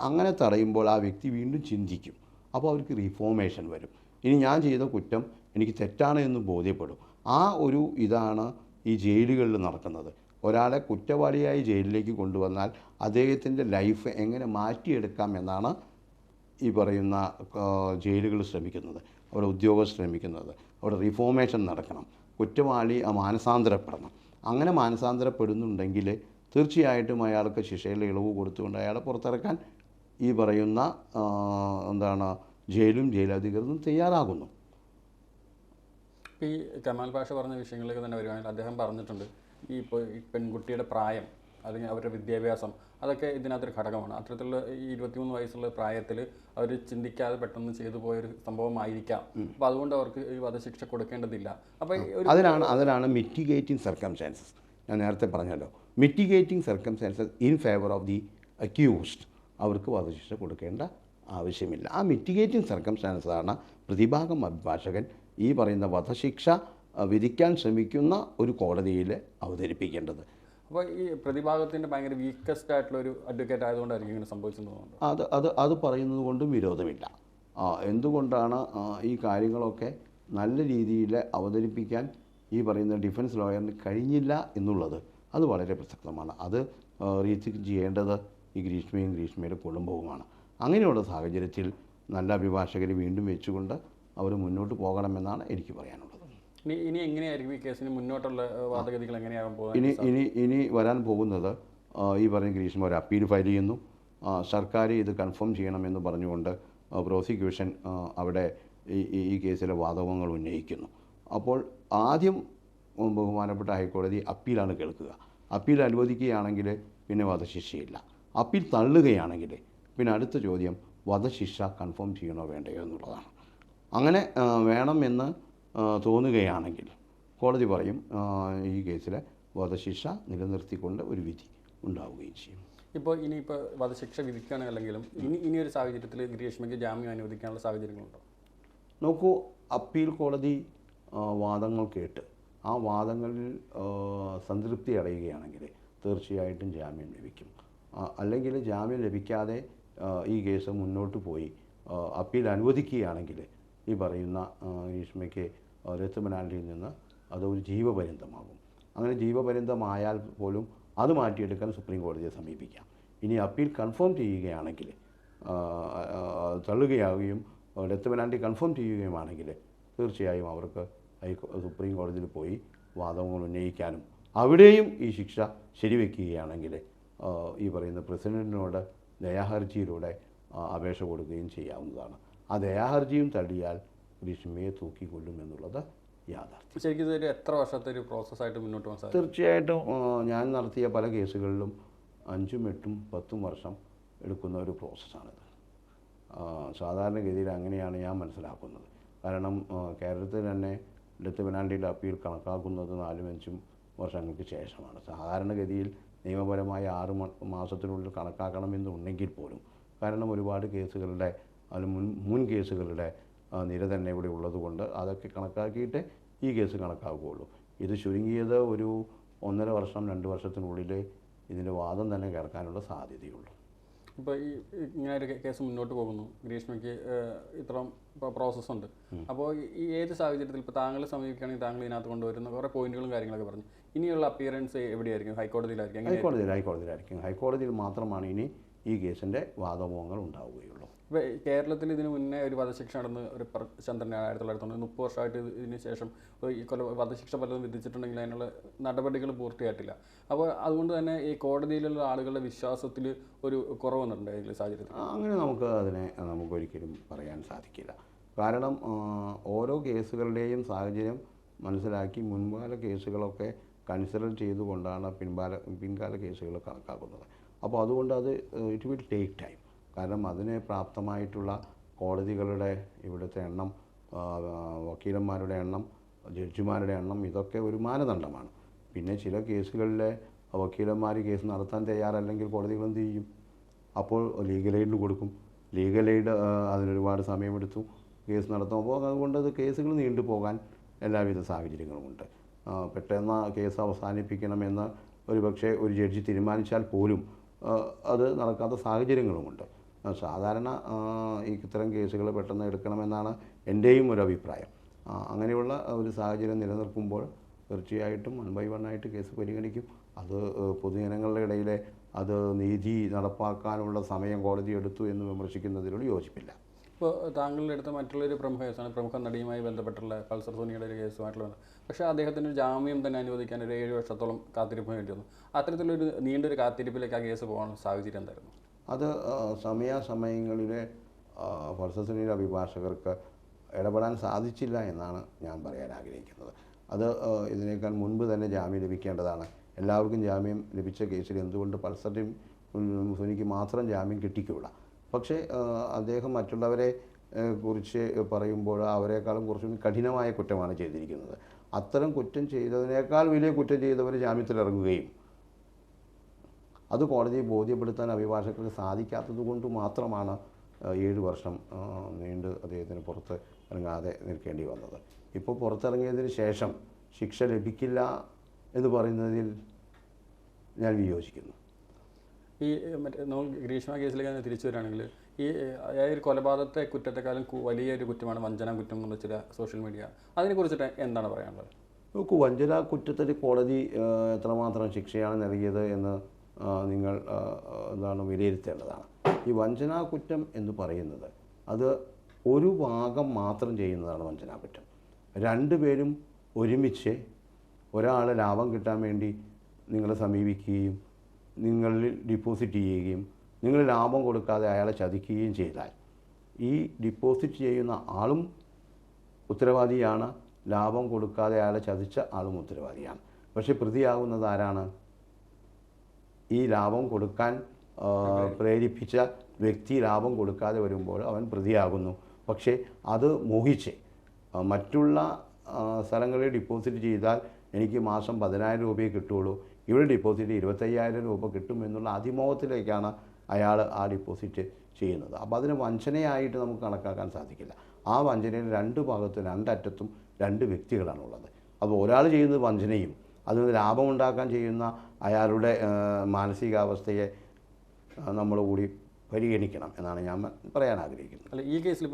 അങ്ങനെ തടയുമ്പോൾ ആ വ്യക്തി വീണ്ടും ചിന്തിക്കും. അപ്പോൾ അവർക്ക് റിഫോർമേഷൻ വരും. ഇനി ഞാൻ ചെയ്ത കുറ്റം എനിക്ക് തെറ്റാണ് എന്ന് ബോധ്യപ്പെടും. ആ ഒരു ഇതാണ് ഈ ജയിലുകളിൽ നടക്കുന്നത്. ഒരാളെ കുറ്റവാളിയായി ജയിലിലേക്ക് കൊണ്ടുവന്നാൽ അദ്ദേഹത്തിൻ്റെ ലൈഫ് എങ്ങനെ മാറ്റിയെടുക്കാം എന്നാണ് ഈ പറയുന്ന ജയിലുകൾ ശ്രമിക്കുന്നത്, അവിടെ ഉദ്യോഗസ്ഥർ ശ്രമിക്കുന്നത്. അവിടെ റിഫോർമേഷൻ നടക്കണം, കുറ്റവാളി മാനസാന്തരപ്പെടണം. അങ്ങനെ മാനസാന്തരപ്പെടുന്നുണ്ടെങ്കിൽ തീർച്ചയായിട്ടും അയാൾക്ക് ശിക്ഷയിൽ ഇളവ് കൊടുത്തുകൊണ്ട് അയാളെ പുറത്തിറക്കാൻ ഈ പറയുന്ന ജയിലും ജയിലധികൃതരും തയ്യാറാകുന്നു. ഈ കമാൽ പാഷ പറഞ്ഞ വിഷയങ്ങളിലേക്ക് തന്നെ വരുവാണെങ്കിൽ അദ്ദേഹം പറഞ്ഞിട്ടുണ്ട്, ഈ പെൺകുട്ടിയുടെ പ്രായം അല്ലെങ്കിൽ അവരുടെ വിദ്യാഭ്യാസം അതൊക്കെ ഇതിനകത്തൊരു ഘടകമാണ്. അത്തരത്തിലുള്ള ഈ 23 വയസ്സുള്ള പ്രായത്തിൽ അവർ ചിന്തിക്കാതെ പെട്ടെന്ന് ചെയ്തു പോയൊരു സംഭവമായിരിക്കാം. അപ്പോൾ അതുകൊണ്ട് അവർക്ക് ഈ വധശിക്ഷ കൊടുക്കേണ്ടതില്ല. അപ്പോൾ അതിനാണ് മിറ്റിഗേറ്റിംഗ് സർക്കംസ്റ്റാൻസസ്. ഞാൻ നേരത്തെ പറഞ്ഞല്ലോ, mitigating circumstances in favour of the accused. അവർക്ക് വധശിക്ഷ കൊടുക്കേണ്ട ആവശ്യമില്ല. ആ മിറ്റിഗേറ്റിംഗ് സർക്കംസ്റ്റാൻസാണ് പ്രതിഭാഗം അഭിഭാഷകൻ ഈ പറയുന്ന വധശിക്ഷ വിധിക്കാൻ ശ്രമിക്കുന്ന ഒരു കോടതിയിൽ അവതരിപ്പിക്കേണ്ടത്. അപ്പോൾ ഈ പ്രതിഭാഗത്തിൻ്റെ ഭയങ്കര വീക്കസ്റ്റ് ആയിട്ടുള്ള ഒരു അഡ്വക്കേറ്റ് ആയതുകൊണ്ടായിരിക്കും ഇങ്ങനെ സംഭവിച്ചെന്ന് തോന്നുന്നുണ്ട്. അത് പറയുന്നത് കൊണ്ടും വിരോധമില്ല. എന്തുകൊണ്ടാണ് ഈ കാര്യങ്ങളൊക്കെ നല്ല രീതിയിൽ അവതരിപ്പിക്കാൻ ഈ പറയുന്ന ഡിഫൻസ് ലോയറിന് കഴിഞ്ഞില്ല എന്നുള്ളത് അത് വളരെ പ്രസക്തമാണ്. അത് റീചെക്ക് ചെയ്യേണ്ടത് ഈ ഗ്രീഷ്മയുടെ കുടുംബവുമാണ്. അങ്ങനെയുള്ള സാഹചര്യത്തിൽ നല്ല അഭിഭാഷകരെ വീണ്ടും വെച്ചുകൊണ്ട് അവർ മുന്നോട്ട് പോകണമെന്നാണ് എനിക്ക് പറയാനുള്ളത്. ഇനി എങ്ങനെയായിരിക്കും ഈ കേസിന് മുന്നോട്ടുള്ള വാദഗതികൾ എങ്ങനെയാകും പോകുന്നത്? ഇനി വരാൻ പോകുന്നത് ഈ പറഞ്ഞ ഗ്രീഷ്മ ഒരു അപ്പീൽ ഫയൽ ചെയ്യുന്നു. സർക്കാർ ഇത് കൺഫേം ചെയ്യണമെന്ന് പറഞ്ഞുകൊണ്ട് പ്രോസിക്യൂഷൻ അവിടെ ഈ കേസിലെ വാദങ്ങൾ ഉന്നയിക്കുന്നു. അപ്പോൾ ആദ്യം ബഹുമാനപ്പെട്ട ഹൈക്കോടതി അപ്പീലാണ് കേൾക്കുക. അപ്പീൽ അനുവദിക്കുകയാണെങ്കിൽ പിന്നെ വധശിക്ഷയില്ല. അപ്പീൽ തള്ളുകയാണെങ്കിൽ പിന്നെ അടുത്ത ചോദ്യം വധശിക്ഷ കൺഫേം ചെയ്യണോ വേണ്ടയോ എന്നുള്ളതാണ്. അങ്ങനെ വേണമെന്ന് തോന്നുകയാണെങ്കിൽ കോടതി പറയും ഈ കേസിലെ വധശിക്ഷ നിലനിർത്തിക്കൊണ്ട് ഒരു വിധി ഉണ്ടാവുകയും ചെയ്യും. ഇനിയിപ്പോൾ വധശിക്ഷ വിധിക്കുകയാണെങ്കിലും ഇനിയൊരു സാഹചര്യത്തിൽ ഗ്രീഷ്മയ്ക്ക് ജാമ്യം അനുവദിക്കാനുള്ള സാഹചര്യങ്ങളുണ്ടോ? നോക്കൂ, അപ്പീൽ കോടതി വാദങ്ങൾ കേട്ട് ആ വാദങ്ങളിൽ സംതൃപ്തി അടയുകയാണെങ്കിൽ തീർച്ചയായിട്ടും ജാമ്യം ലഭിക്കും. അല്ലെങ്കിൽ ജാമ്യം ലഭിക്കാതെ ഈ കേസ് മുന്നോട്ട് പോയി അപ്പീൽ അനുവദിക്കുകയാണെങ്കിൽ ഈ പറയുന്ന ഗ്രീഷ്മയ്ക്ക് ഡെത്ത് പെനാൽറ്റിയിൽ നിന്ന് അതൊരു ജീവപര്യന്തമാകും. അങ്ങനെ ജീവപര്യന്തമായാൽ പോലും അത് മാറ്റിയെടുക്കാൻ സുപ്രീം കോടതിയെ സമീപിക്കാം. ഇനി അപ്പീൽ കൺഫേം ചെയ്യുകയാണെങ്കിൽ തള്ളുകയാവുകയും ഡെത്ത് പെനാൽറ്റി കൺഫേം ചെയ്യുകയുമാണെങ്കിൽ തീർച്ചയായും അവർക്ക് സുപ്രീം കോടതിയിൽ പോയി വാദങ്ങൾ ഉന്നയിക്കാനും അവിടെയും ഈ ശിക്ഷ ശരിവെക്കുകയാണെങ്കിൽ ഈ പറയുന്ന പ്രസിഡൻറ്റിനോട് ദയാഹർജിയിലൂടെ അപേക്ഷ കൊടുക്കുകയും ചെയ്യാവുന്നതാണ്. ആ ദയാഹർജിയും തള്ളിയാൽ ഗ്രീഷ്മയെ തൂക്കിക്കൊല്ലുമെന്നുള്ളത് യാഥാർത്ഥ്യം. ശരിക്കും ഇതൊരു എത്ര വർഷത്തെ ഒരു പ്രോസസ്സായിട്ട് മുന്നോട്ട് പോകാൻ സാധിക്കും? തീർച്ചയായിട്ടും ഞാൻ നടത്തിയ പല കേസുകളിലും 5, 8, 10 വർഷം എടുക്കുന്ന ഒരു പ്രോസസ്സാണിത്. സാധാരണഗതിയിൽ അങ്ങനെയാണ് ഞാൻ മനസ്സിലാക്കുന്നത്. കാരണം കേരളത്തിൽ തന്നെ ഡെത്ത് പെനാൽറ്റിയുടെ അപ്പീൽ കണക്കാക്കുന്നത് 4-5 വർഷങ്ങൾക്ക് ശേഷമാണ്. സാധാരണഗതിയിൽ നിയമപരമായ 6 മാസത്തിനുള്ളിൽ കണക്കാക്കണമെന്നുണ്ടെങ്കിൽ പോലും, കാരണം ഒരുപാട് കേസുകളുടെ മുൻ കേസുകളുടെ നിര തന്നെ ഇവിടെ ഉള്ളതുകൊണ്ട് അതൊക്കെ കണക്കാക്കിയിട്ട് ഈ കേസ് കണക്കാക്കുകയുള്ളൂ. ഇത് ചുരുങ്ങിയത് ഒരു 1.5 വർഷം 2 വർഷത്തിനുള്ളിൽ ഇതിൻ്റെ വാദം തന്നെ കേൾക്കാനുള്ള സാധ്യതയുള്ളൂ. ഇപ്പോൾ ഇങ്ങനെ ഒരു കേസ് മുന്നോട്ട് പോകുന്നു, ഗ്രീഷ്മയ്ക്ക് ഇത്രയും പ്രോസസ്സുണ്ട്. അപ്പോൾ ഈ ഏത് സാഹചര്യത്തിൽ ഇപ്പോൾ താങ്കളെ സമീപിക്കുകയാണെങ്കിൽ താങ്കൾ ഇതിനകത്ത് കൊണ്ടുവരുന്ന കുറേ പോയിന്റുകളും കാര്യങ്ങളൊക്കെ പറഞ്ഞു. ഇനിയുള്ള അപ്പിയറൻസ് എവിടെയായിരിക്കും? ഹൈക്കോടതിയിലായിരിക്കും? ഹൈക്കോടതിയിൽ മാത്രമാണ് ഇനി ഈ കേസിൻ്റെ വാദമുഖങ്ങൾ ഉണ്ടാവുകയുള്ളൂ. ഇപ്പോൾ കേരളത്തിൽ ഇതിന് മുന്നേ ഒരു വധശിക്ഷ നടന്ന് ഒരു ചന്ദ്രൻ 1990 30 വർഷമായിട്ട് ഇതിന് ശേഷം ഈ വധശിക്ഷ പലതും വിധിച്ചിട്ടുണ്ടെങ്കിൽ അതിനുള്ള നടപടികൾ പൂർത്തിയായിട്ടില്ല. അപ്പോൾ അതുകൊണ്ട് തന്നെ ഈ കോടതിയിലുള്ള ആളുകളുടെ വിശ്വാസത്തിൽ ഒരു കുറവ് വന്നിട്ടുണ്ട് ഈ സാഹചര്യത്തിൽ. അങ്ങനെ നമുക്കൊരിക്കലും പറയാൻ സാധിക്കില്ല. കാരണം ഓരോ കേസുകളുടെയും സാഹചര്യം മനസ്സിലാക്കി മുൻകാല കേസുകളൊക്കെ കൺസിഡർ ചെയ്തുകൊണ്ടാണ് പിൻകാല കേസുകൾ കണക്കാക്കുന്നത്. അപ്പോൾ അതുകൊണ്ട് ഇറ്റ് വിൽ ടേക്ക് ടൈം. കാരണം അതിന് പ്രാപ്തമായിട്ടുള്ള കോടതികളുടെ ഇവിടുത്തെ എണ്ണം, വക്കീലന്മാരുടെ എണ്ണം, ജഡ്ജിമാരുടെ എണ്ണം, ഇതൊക്കെ ഒരു മാനദണ്ഡമാണ്. പിന്നെ ചില കേസുകളിലെ വക്കീലന്മാർ കേസ് നടത്താൻ തയ്യാറല്ലെങ്കിൽ കോടതികൾ എന്ത് ചെയ്യും? അപ്പോൾ ലീഗൽ എയ്ഡിന് കൊടുക്കും. ലീഗൽ എയ്ഡ് അതിനൊരുപാട് സമയമെടുത്തു കേസ് നടത്തുമ്പോൾ. അതുകൊണ്ട് കേസുകൾ നീണ്ടുപോകാൻ എല്ലാവിധ സാഹചര്യങ്ങളുമുണ്ട്. പെട്ടെന്ന് കേസ് അവസാനിപ്പിക്കണമെന്ന് ഒരു ജഡ്ജി തീരുമാനിച്ചാൽ പോലും അത് നടക്കാത്ത സാഹചര്യങ്ങളുമുണ്ട്. സാധാരണ ഇത്തരം കേസുകൾ പെട്ടെന്ന് എടുക്കണമെന്നാണ് എൻ്റെയും ഒരു അഭിപ്രായം. അങ്ങനെയുള്ള ഒരു സാഹചര്യം നിലനിൽക്കുമ്പോൾ തീർച്ചയായിട്ടും 1 by 1 ആയിട്ട് കേസ് പരിഗണിക്കും. അത് പൊതുജനങ്ങളുടെ ഇടയിലെ അത് നീതി നടപ്പാക്കാനുള്ള സമയം കോടതി എടുത്തു എന്ന് വിമർശിക്കുന്നതിനോട് യോജിപ്പില്ല. ഇപ്പോൾ താങ്കളുടെ അടുത്ത മറ്റുള്ളൊരു പ്രമുഖ കേസാണ്, പ്രമുഖ നടിയുമായി ബന്ധപ്പെട്ടുള്ള പൾസർ സോനിയുടെ ഒരു കേസുമായിട്ടുള്ള ബന്ധം. പക്ഷേ അദ്ദേഹത്തിന് ജാമ്യം തന്നെ അനുവദിക്കാൻ ഒരു 7 വർഷത്തോളം കാത്തിരിപ്പ് വേണ്ടി വന്നു. അത്തരത്തിലൊരു നീണ്ടൊരു കാത്തിരിപ്പിലേക്ക് ആ കേസ് പോകാനുള്ള സാഹചര്യം എന്തായിരുന്നു? അത് സമയാസമയങ്ങളിലെ പൾസർ സോനിയുടെ അഭിഭാഷകർക്ക് ഇടപെടാൻ സാധിച്ചില്ല എന്നാണ് ഞാൻ പറയാൻ ആഗ്രഹിക്കുന്നത്. അത് ഇതിനേക്കാൾ മുൻപ് തന്നെ ജാമ്യം ലഭിക്കേണ്ടതാണ്. എല്ലാവർക്കും ജാമ്യം ലഭിച്ച കേസിൽ എന്തുകൊണ്ട് പൾസറിനും സുനിക്ക് മാത്രം ജാമ്യം കിട്ടിക്കൂടാ? പക്ഷേ അദ്ദേഹം മറ്റുള്ളവരെ കുറിച്ച് പറയുമ്പോൾ അവരെക്കാളും കുറച്ചും കഠിനമായ കുറ്റമാണ് ചെയ്തിരിക്കുന്നത്. അത്തരം കുറ്റം ചെയ്തതിനേക്കാൾ വലിയ കുറ്റം ചെയ്തവർ ജാമ്യത്തിലിറങ്ങുകയും അത് കോടതിയെ ബോധ്യപ്പെടുത്താൻ അഭിഭാഷകർക്ക് സാധിക്കാത്തത് കൊണ്ട് മാത്രമാണ് 7 വർഷം നീണ്ട് അദ്ദേഹത്തിന് പുറത്ത് ഇറങ്ങാതെ നിൽക്കേണ്ടി വന്നത്. ഇപ്പോൾ പുറത്തിറങ്ങിയതിന് ശേഷം ശിക്ഷ ലഭിക്കില്ല എന്ന് പറയുന്നതിൽ ഞാൻ വിയോജിക്കുന്നു. ഈ മറ്റേ ഗ്രീഷ്മ കേസിലേക്ക് തിരിച്ചു വരികയാണെങ്കിൽ ഈ ഒരു കൊലപാതകത്തെ കുറ്റത്തെക്കാളും വലിയൊരു കുറ്റമാണ് വഞ്ചന കുറ്റം എന്നുള്ള ചില സോഷ്യൽ മീഡിയ, അതിനെക്കുറിച്ചിട്ട് എന്താണ് പറയാനുള്ളത്? നോക്കൂ, വഞ്ചന കുറ്റത്തിന് കോടതി എത്രമാത്രം ശിക്ഷയാണ് നൽകിയത് എന്ന് നിങ്ങൾ വിലയിരുത്തേണ്ടതാണ്. ഈ വഞ്ചനാ കുറ്റം എന്ന് പറയുന്നത് അത് ഒരു ഭാഗം മാത്രം ചെയ്യുന്നതാണ് വഞ്ചനാ കുറ്റം. 2 പേരും ഒരുമിച്ച് ഒരാൾ ലാഭം കിട്ടാൻ വേണ്ടി നിങ്ങളെ സമീപിക്കുകയും നിങ്ങളിൽ ഡിപ്പോസിറ്റ് ചെയ്യുകയും നിങ്ങൾ ലാഭം കൊടുക്കാതെ അയാളെ ചതിക്കുകയും ചെയ്താൽ ഈ ഡിപ്പോസിറ്റ് ചെയ്യുന്ന ആളും ഉത്തരവാദിയാണ്, ലാഭം കൊടുക്കാതെ അയാളെ ചതിച്ച ആളും ഉത്തരവാദിയാണ്. പക്ഷേ പ്രതിയാകുന്നത് ആരാണ്? ഈ ലാഭം കൊടുക്കാൻ പ്രേരിപ്പിച്ച വ്യക്തി ലാഭം കൊടുക്കാതെ വരുമ്പോൾ അവൻ പ്രതിയാകുന്നു. പക്ഷേ അത് മോഹിച്ച് മറ്റുള്ള സ്ഥലങ്ങളിൽ ഡിപ്പോസിറ്റ് ചെയ്താൽ എനിക്ക് മാസം 10,000 രൂപയെ കിട്ടുകയുള്ളൂ, ഇവിടെ ഡിപ്പോസിറ്റ് 25,000 രൂപ കിട്ടുമെന്നുള്ള അതിമോഹത്തിലേക്കാണ് അയാൾ ആ ഡിപ്പോസിറ്റ് ചെയ്യുന്നത്. അപ്പോൾ അതിന് വഞ്ചനയായിട്ട് നമുക്ക് കണക്കാക്കാൻ സാധിക്കില്ല. ആ വഞ്ചനയിൽ 2 ഭാഗത്തും 2 അറ്റത്തും 2 വ്യക്തികളാണുള്ളത്. അപ്പോൾ ഒരാൾ ചെയ്യുന്നത് വഞ്ചനയും അതിന് ലാഭമുണ്ടാക്കാൻ ചെയ്യുന്ന അയാളുടെ മാനസികാവസ്ഥയെ നമ്മൾ കൂടി പരിഗണിക്കണം എന്നാണ് ഞാൻ പറയാൻ ആഗ്രഹിക്കുന്നത്. അല്ല, ഈ കേസിൽ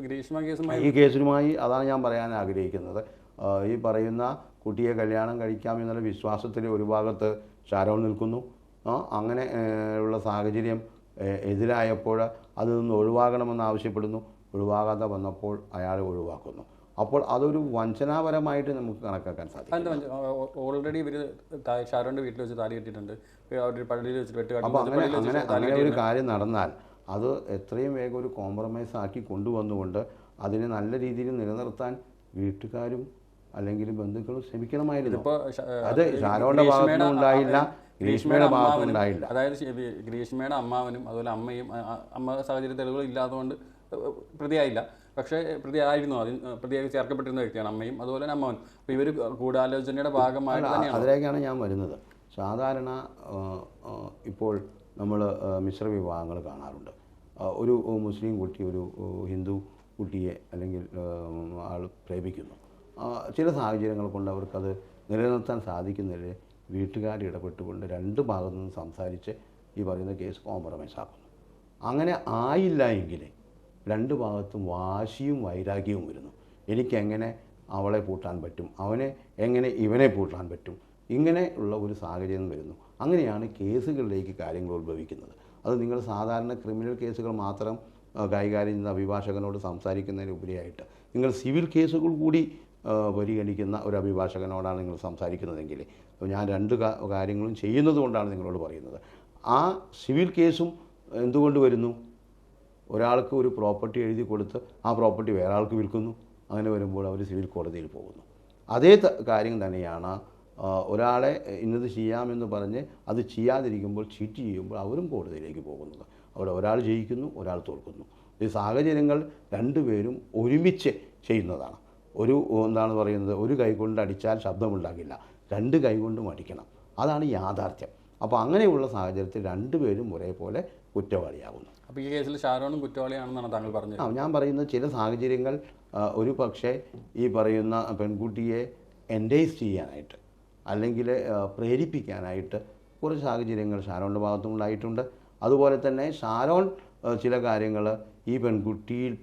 ഈ കേസിലുമായി അതാണ് ഞാൻ പറയാൻ ആഗ്രഹിക്കുന്നത്. ഈ പറയുന്ന കുട്ടിയെ കല്യാണം കഴിക്കാം എന്നുള്ള വിശ്വാസത്തിൽ ഒരു ഭാഗത്ത് ഷാരോൺ നിൽക്കുന്നു. അങ്ങനെ ഉള്ള സാഹചര്യം എതിരായപ്പോൾ അതിൽ നിന്ന് ഒഴിവാകണമെന്ന് ആവശ്യപ്പെടുന്നു. ഒഴിവാകാതെ വന്നപ്പോൾ അയാളെ ഒഴിവാക്കുന്നു. അപ്പോൾ അതൊരു വഞ്ചനാപരമായിട്ട് നമുക്ക് കണക്കാക്കാൻ സാധിക്കും. ഓൾറെഡി ഇവർ ഷാരോന്റെ വീട്ടിൽ വെച്ച് താലി കെട്ടിയിട്ടുണ്ട്. അപ്പോൾ അങ്ങനെ ഒരു കാര്യം നടന്നാൽ അത് എത്രയും വേഗം ഒരു കോംപ്രമൈസ് ആക്കി കൊണ്ടുവന്നുകൊണ്ട് അതിനെ നല്ല രീതിയിൽ നിലനിർത്താൻ വീട്ടുകാരും അല്ലെങ്കിൽ ബന്ധുക്കളും ശ്രമിക്കണമായിരുന്നു. അത് ഷാരോന്റെ ഭാഗത്തുനിന്നും ഉണ്ടായില്ല, ഗ്രീഷ്മയുടെ ഭാഗത്തുനിന്നും ഉണ്ടായില്ല. അതായത് ഗ്രീഷ്മയുടെ അമ്മാവനും അതുപോലെ അമ്മയും അമ്മ സാഹചര്യ തെളിവുകൾ ഇല്ലാത്തതുകൊണ്ട് പ്രതിയായില്ല. പക്ഷേ പ്രതിയായിരുന്നു, പ്രതിയായി ചേർക്കപ്പെട്ടിരുന്ന വ്യക്തിയാണ് അമ്മയും അതുപോലെ തന്നെ അമ്മാവനും. അപ്പോൾ ഇവർ ഗൂഢാലോചനയുടെ ഭാഗമായിട്ട് തന്നെയാണ്. അതിലേക്കാണ് ഞാൻ വരുന്നത്. സാധാരണ ഇപ്പോൾ നമ്മൾ മിശ്ര വിവാഹങ്ങൾ കാണാറുണ്ട്. ഒരു മുസ്ലിം കുട്ടി ഒരു ഹിന്ദു കുട്ടിയെ അല്ലെങ്കിൽ ആൾ പ്രേമിക്കുന്നു. ചില സാഹചര്യങ്ങൾ കൊണ്ട് അവർക്കത് നിലനിർത്താൻ സാധിക്കുന്നില്ല. വീട്ടുകാർ ഇടപെട്ടുകൊണ്ട് 2 ഭാഗത്തു നിന്നും സംസാരിച്ച് ഈ പറയുന്ന കേസ് കോംപ്രമൈസ് ആക്കുന്നു. അങ്ങനെ ആയില്ല എങ്കിൽ 2 ഭാഗത്തും വാശിയും വൈരാഗ്യവും വരുന്നു. എനിക്കെങ്ങനെ അവളെ പൂട്ടാൻ പറ്റും, അവനെ എങ്ങനെ ഇവനെ പൂട്ടാൻ പറ്റും, ഇങ്ങനെ ഉള്ള ഒരു സാഹചര്യം വരുന്നു. അങ്ങനെയാണ് കേസുകളിലേക്ക് കാര്യങ്ങൾ ഉത്ഭവിക്കുന്നത്. അത് നിങ്ങൾ സാധാരണ ക്രിമിനൽ കേസുകൾ മാത്രം കൈകാര്യം ചെയ്യുന്ന അഭിഭാഷകനോട് സംസാരിക്കുന്നതിനുപരിയായിട്ട് നിങ്ങൾ സിവിൽ കേസുകൾ കൂടി പരിഗണിക്കുന്ന ഒരു അഭിഭാഷകനോടാണ് നിങ്ങൾ സംസാരിക്കുന്നതെങ്കിൽ, ഞാൻ 2 കാര്യങ്ങളും ചെയ്യുന്നത് കൊണ്ടാണ് നിങ്ങളോട് പറയുന്നത്. ആ സിവിൽ കേസും എന്തുകൊണ്ട് വരുന്നു? ഒരാൾക്ക് ഒരു പ്രോപ്പർട്ടി എഴുതി കൊടുത്ത് ആ പ്രോപ്പർട്ടി വേറെ ആൾക്ക് വിൽക്കുന്നു. അങ്ങനെ വരുമ്പോൾ അവർ സിവിൽ കോടതിയിൽ പോകുന്നു. അതേ കാര്യം തന്നെയാണ് ഒരാളെ ഇന്നത് ചെയ്യാമെന്ന് പറഞ്ഞ് അത് ചെയ്യാതിരിക്കുമ്പോൾ ചീറ്റ് ചെയ്യുമ്പോൾ അവരും കോടതിയിലേക്ക് പോകുന്നത്. അവിടെ ഒരാൾ ജയിക്കുന്നു, ഒരാൾ തോൽക്കുന്നു. ഈ സാഹചര്യങ്ങൾ 2 പേരും ഒരുമിച്ച് ചെയ്യുന്നതാണ്. ഒരു കൈ കൊണ്ട് അടിച്ചാൽ ശബ്ദമുണ്ടാകില്ല, 2 കൈ കൊണ്ടും അടിക്കണം. അതാണ് യാഥാർത്ഥ്യം. അപ്പോൾ അങ്ങനെയുള്ള സാഹചര്യത്തിൽ 2 പേരും ഒരേപോലെ കുറ്റവാളിയാകുന്നു. അപ്പോൾ ഈ കേസിൽ ഷാരോണും കുറ്റവാളിയാണെന്നാണ് താങ്കൾ പറഞ്ഞത്? ഞാൻ പറയുന്നത് ചില സാഹചര്യങ്ങൾ ഒരു പക്ഷേ ഈ പറയുന്ന പെൺകുട്ടിയെ എൻഡേജ് ചെയ്യാനായിട്ട് അല്ലെങ്കിൽ പ്രേരിപ്പിക്കാനായിട്ട് കുറച്ച് സാഹചര്യങ്ങൾ ഷാരോണിൻ്റെ ഭാഗത്തും ഉണ്ടായിട്ടുണ്ട്. അതുപോലെ തന്നെ ഷാരോൺ ചില കാര്യങ്ങൾ ഈ പെൺകുട്ടിയിൽ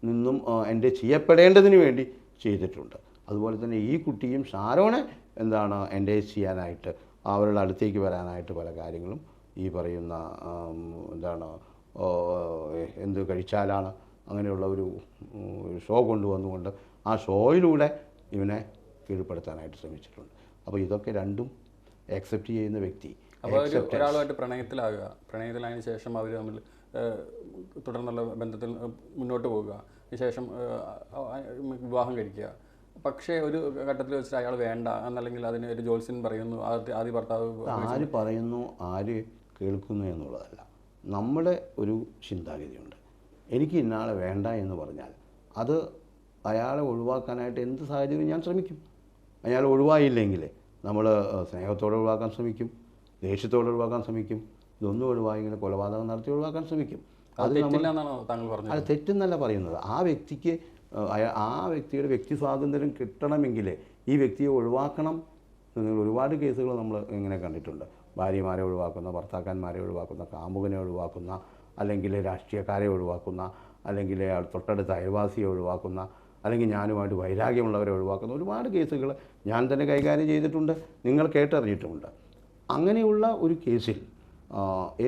നിന്നും എൻഡേജ് ചെയ്യപ്പെടേണ്ടതിന് വേണ്ടി ചെയ്തിട്ടുണ്ട്. അതുപോലെ തന്നെ ഈ കുട്ടിയും ഷാരോണെ എൻഡേജ് ചെയ്യാനായിട്ട് അവരുടെ അടുത്തേക്ക് വരാനായിട്ട് പല കാര്യങ്ങളും ഈ പറയുന്ന എന്ത് കഴിച്ചാലാണ് അങ്ങനെയുള്ള ഒരു ഷോ കൊണ്ടുവന്നുകൊണ്ട് ആ ഷോയിലൂടെ ഇവനെ കീഴ്പ്പെടുത്താനായിട്ട് ശ്രമിച്ചിട്ടുണ്ട്. അപ്പോൾ ഇതൊക്കെ 2ഉം അക്സെപ്റ്റ് ചെയ്യുന്ന വ്യക്തി. അപ്പോൾ ഒരാളുമായിട്ട് പ്രണയത്തിലായതിനു ശേഷം അവർ തമ്മിൽ തുടർന്നുള്ള ബന്ധത്തിൽ മുന്നോട്ട് പോകുക, ശേഷം വിവാഹം കഴിക്കുക, പക്ഷേ ഒരു ഘട്ടത്തിൽ വെച്ചിട്ട് അയാൾ വേണ്ട എന്നല്ലെങ്കിൽ അതിന് ഒരു ജോത്സ്യൻ പറയുന്നു, ആദ്യ ഭർത്താവ് ആര് പറയുന്നു, ആര് കേൾക്കുന്നു എന്നുള്ളതല്ല. നമ്മുടെ ഒരു ചിന്താഗതിയുണ്ട്. എനിക്ക് ഇന്നാളെ വേണ്ട എന്ന് പറഞ്ഞാൽ അത് അയാളെ ഒഴിവാക്കാനായിട്ട് എന്ത് സാഹചര്യം ഞാൻ ശ്രമിക്കും. അയാൾ ഒഴിവായില്ലെങ്കിൽ നമ്മൾ സ്നേഹത്തോടെ ഒഴിവാക്കാൻ ശ്രമിക്കും, ദേഷ്യത്തോടെ ഒഴിവാക്കാൻ ശ്രമിക്കും. ഇതൊന്നും ഒഴിവായെങ്കിൽ കൊലപാതകം നടത്തി ഒഴിവാക്കാൻ ശ്രമിക്കും. അത് തെറ്റില്ല എന്നാണോ താങ്കൾ പറഞ്ഞത്? അത് തെറ്റെന്നല്ല പറയുന്നത്. ആ വ്യക്തിക്ക് ആ വ്യക്തിയുടെ വ്യക്തി സ്വാതന്ത്ര്യം കിട്ടണമെങ്കിൽ ഈ വ്യക്തിയെ ഒഴിവാക്കണം. ഒരുപാട് കേസുകൾ നമ്മൾ ഇങ്ങനെ കണ്ടിട്ടുണ്ട്. ഭാര്യമാരെ ഒഴിവാക്കുന്ന, ഭർത്താക്കന്മാരെ ഒഴിവാക്കുന്ന, കാമുകനെ ഒഴിവാക്കുന്ന, അല്ലെങ്കിൽ രാഷ്ട്രീയക്കാരെ ഒഴിവാക്കുന്ന, അല്ലെങ്കിൽ തൊട്ടടുത്ത അയൽവാസിയെ ഒഴിവാക്കുന്ന, അല്ലെങ്കിൽ ഞാനുമായിട്ട് വൈരാഗ്യമുള്ളവരെ ഒഴിവാക്കുന്ന ഒരുപാട് കേസുകൾ ഞാൻ തന്നെ കൈകാര്യം ചെയ്തിട്ടുണ്ട്, നിങ്ങൾ കേട്ടറിഞ്ഞിട്ടുമുണ്ട്. അങ്ങനെയുള്ള ഒരു കേസിൽ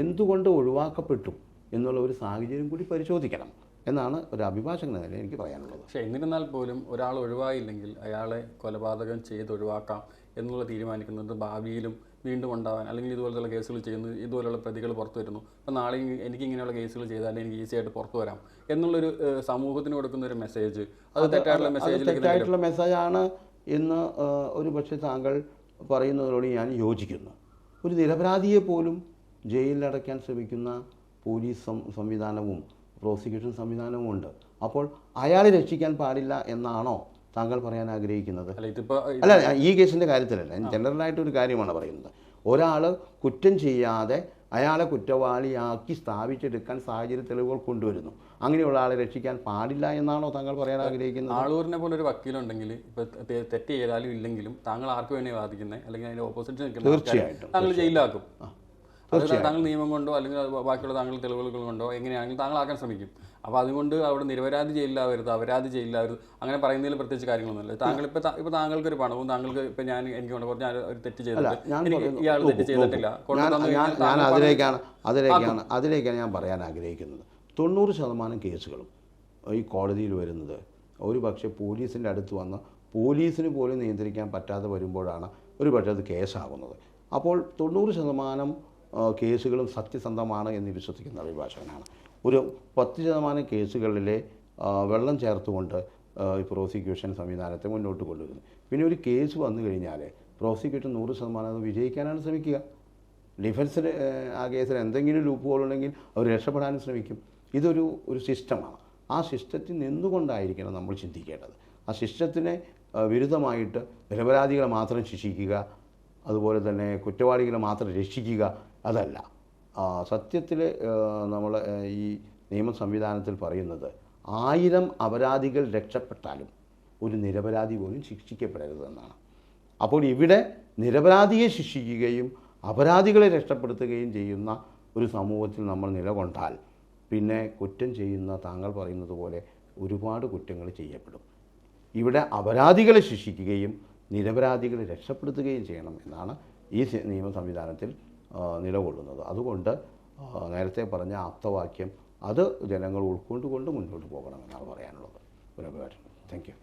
എന്തുകൊണ്ട് ഒഴിവാക്കപ്പെട്ടു എന്നുള്ള ഒരു സാഹചര്യം കൂടി പരിശോധിക്കണം എന്നാണ് ഒരു അഭിഭാഷകൻ എന്ന നിലയിൽ എനിക്ക് പറയാനുള്ളത്. പക്ഷേ എന്നിരുന്നാൽ പോലും ഒരാൾ ഒഴിവായില്ലെങ്കിൽ അയാളെ കൊലപാതകം ചെയ്ത് ഒഴിവാക്കാം എന്നുള്ള തീരുമാനിക്കുന്നത് ഭാവിയിലും വീണ്ടും ഉണ്ടാവാൻ, അല്ലെങ്കിൽ ഇതുപോലത്തുള്ള കേസുകൾ ചെയ്യുന്നു, ഇതുപോലുള്ള പ്രതികൾ പുറത്തു വരുന്നു, അപ്പോൾ നാളെ എനിക്ക് ഇങ്ങനെയുള്ള കേസുകൾ ചെയ്താലേ എനിക്ക് ഈസി ആയിട്ട് പുറത്തു വരാം എന്നുള്ളൊരു സമൂഹത്തിന് കൊടുക്കുന്ന ഒരു മെസ്സേജ്, അത് തെറ്റായിട്ടുള്ള മെസ്സേജാണ് എന്ന് ഒരു പക്ഷേ താങ്കൾ പറയുന്നതിനോട് ഞാൻ യോജിക്കുന്നു. ഒരു നിരപരാധിയെ പോലും ജയിലിലടയ്ക്കാൻ ശ്രമിക്കുന്ന പോലീസ് സംവിധാനവും പ്രോസിക്യൂഷൻ സംവിധാനവും ഉണ്ട്. അപ്പോൾ അയാളെ രക്ഷിക്കാൻ പാടില്ല എന്നാണോ താങ്കൾ പറയാൻ ആഗ്രഹിക്കുന്നത്? അല്ല, ഈ കേസിൻ്റെ കാര്യത്തിലല്ല, ഞാൻ ജനറലായിട്ടൊരു കാര്യമാണ് പറയുന്നത്. ഒരാൾ കുറ്റം ചെയ്യാതെ അയാളെ കുറ്റവാളിയാക്കി സ്ഥാപിച്ചെടുക്കാൻ സാഹചര്യ തെളിവുകൾ കൊണ്ടുവരുന്നു. അങ്ങനെയുള്ള ആളെ രക്ഷിക്കാൻ പാടില്ല എന്നാണോ താങ്കൾ പറയാൻ ആഗ്രഹിക്കുന്നത്? ആളൂരിനെ പോലെ ഒരു വക്കീലുണ്ടെങ്കിൽ ഇപ്പോൾ തെറ്റ് ചെയ്താലും ഇല്ലെങ്കിലും താങ്കൾ ആർക്ക് വേണ്ടി വാദിക്കുന്നത്, അല്ലെങ്കിൽ അതിൻ്റെ ഓപ്പോസിറ്റ് നിൽക്കുന്ന തീർച്ചയായിട്ടും താങ്കൾ ജയിലാക്കും. താങ്കൾ നിയമം കൊണ്ടോ അല്ലെങ്കിൽ ബാക്കിയുള്ള താങ്കൾ തെളിവുകൾ കൊണ്ടോ എങ്ങനെയാണെങ്കിലും താങ്കൾ ആക്കാൻ ശ്രമിക്കും. അപ്പോൾ അതുകൊണ്ട് അവിടെ നിരപരാധി ജയിലിലാവരുത്, അപരാധി ജയിലിലാവരുത് അങ്ങനെ പറയുന്നതിൽ പ്രത്യേകിച്ച് കാര്യങ്ങളൊന്നുമില്ല. താങ്കൾ ഇപ്പോൾ താങ്കൾക്ക് ഒരു പണവും താങ്കൾക്ക് ഇപ്പോൾ എനിക്ക് കൊണ്ട് കുറച്ച് ഒരു തെറ്റ് ചെയ്തിട്ട് ഇയാൾ തെറ്റ് ചെയ്തിട്ടില്ല, ഞാൻ അതിലേക്കാണ് ഞാൻ പറയാൻ ആഗ്രഹിക്കുന്നത്. 90% കേസുകളും ഈ കോടതിയിൽ വരുന്നത് ഒരു പക്ഷേ പോലീസിൻ്റെ അടുത്ത് വന്ന് പോലീസിന് പോലും നിയന്ത്രിക്കാൻ പറ്റാതെ വരുമ്പോഴാണ് ഒരു പക്ഷേ അത് കേസാകുന്നത്. അപ്പോൾ 90% കേസുകളും സത്യസന്ധമാണ് എന്ന് വിശ്വസിക്കുന്ന അഭിഭാഷകനാണ്. ഒരു 10% കേസുകളിലെ വെള്ളം ചേർത്തുകൊണ്ട് ഈ പ്രോസിക്യൂഷൻ സംവിധാനത്തെ മുന്നോട്ട് കൊണ്ടുവരുന്നു. പിന്നെ ഒരു കേസ് വന്നു കഴിഞ്ഞാൽ പ്രോസിക്യൂഷൻ 100% വിജയിക്കാനാണ് ശ്രമിക്കുക. ഡിഫൻസിന് ആ കേസിൽ എന്തെങ്കിലും ലൂപ്പ് ഹോളുണ്ടെങ്കിൽ അവർ രക്ഷപ്പെടാനും ശ്രമിക്കും. ഇതൊരു സിസ്റ്റമാണ്. ആ സിസ്റ്റത്തിൽ നിന്നുകൊണ്ടായിരിക്കണം നമ്മൾ ചിന്തിക്കേണ്ടത്. ആ സിസ്റ്റത്തിന് വിരുദ്ധമായിട്ട് നിരപരാധികളെ മാത്രം ശിക്ഷിക്കുക, അതുപോലെ തന്നെ കുറ്റവാളികളെ മാത്രം രക്ഷിക്കുക, അതല്ല. സത്യത്തിൽ നമ്മൾ ഈ നിയമ സംവിധാനത്തിൽ പറയുന്നത് 1000 അപരാധികൾ രക്ഷപ്പെട്ടാലും ഒരു നിരപരാധി പോലും ശിക്ഷിക്കപ്പെടരുതെന്നാണ്. അപ്പോൾ ഇവിടെ നിരപരാധിയെ ശിക്ഷിക്കുകയും അപരാധികളെ രക്ഷപ്പെടുത്തുകയും ചെയ്യുന്ന ഒരു സമൂഹത്തിൽ നമ്മൾ നിലകൊണ്ടാൽ പിന്നെ കുറ്റം ചെയ്യുന്ന താങ്കൾ പറയുന്നത് പോലെ ഒരുപാട് കുറ്റങ്ങൾ ചെയ്യപ്പെടും. ഇവിടെ അപരാധികളെ ശിക്ഷിക്കുകയും നിരപരാധികളെ രക്ഷപ്പെടുത്തുകയും ചെയ്യണം എന്നാണ് ഈ നിയമ സംവിധാനത്തിൽ നിലകൊള്ളുന്നത്. അതുകൊണ്ട് നേരത്തെ പറഞ്ഞ ആപ്തവാക്യം അത് ജനങ്ങൾ ഉൾക്കൊണ്ടുകൊണ്ട് മുന്നോട്ട് പോകണമെന്നാണ് പറയാനുള്ളത്. ഒരു അഭിപ്രായം. Thank you.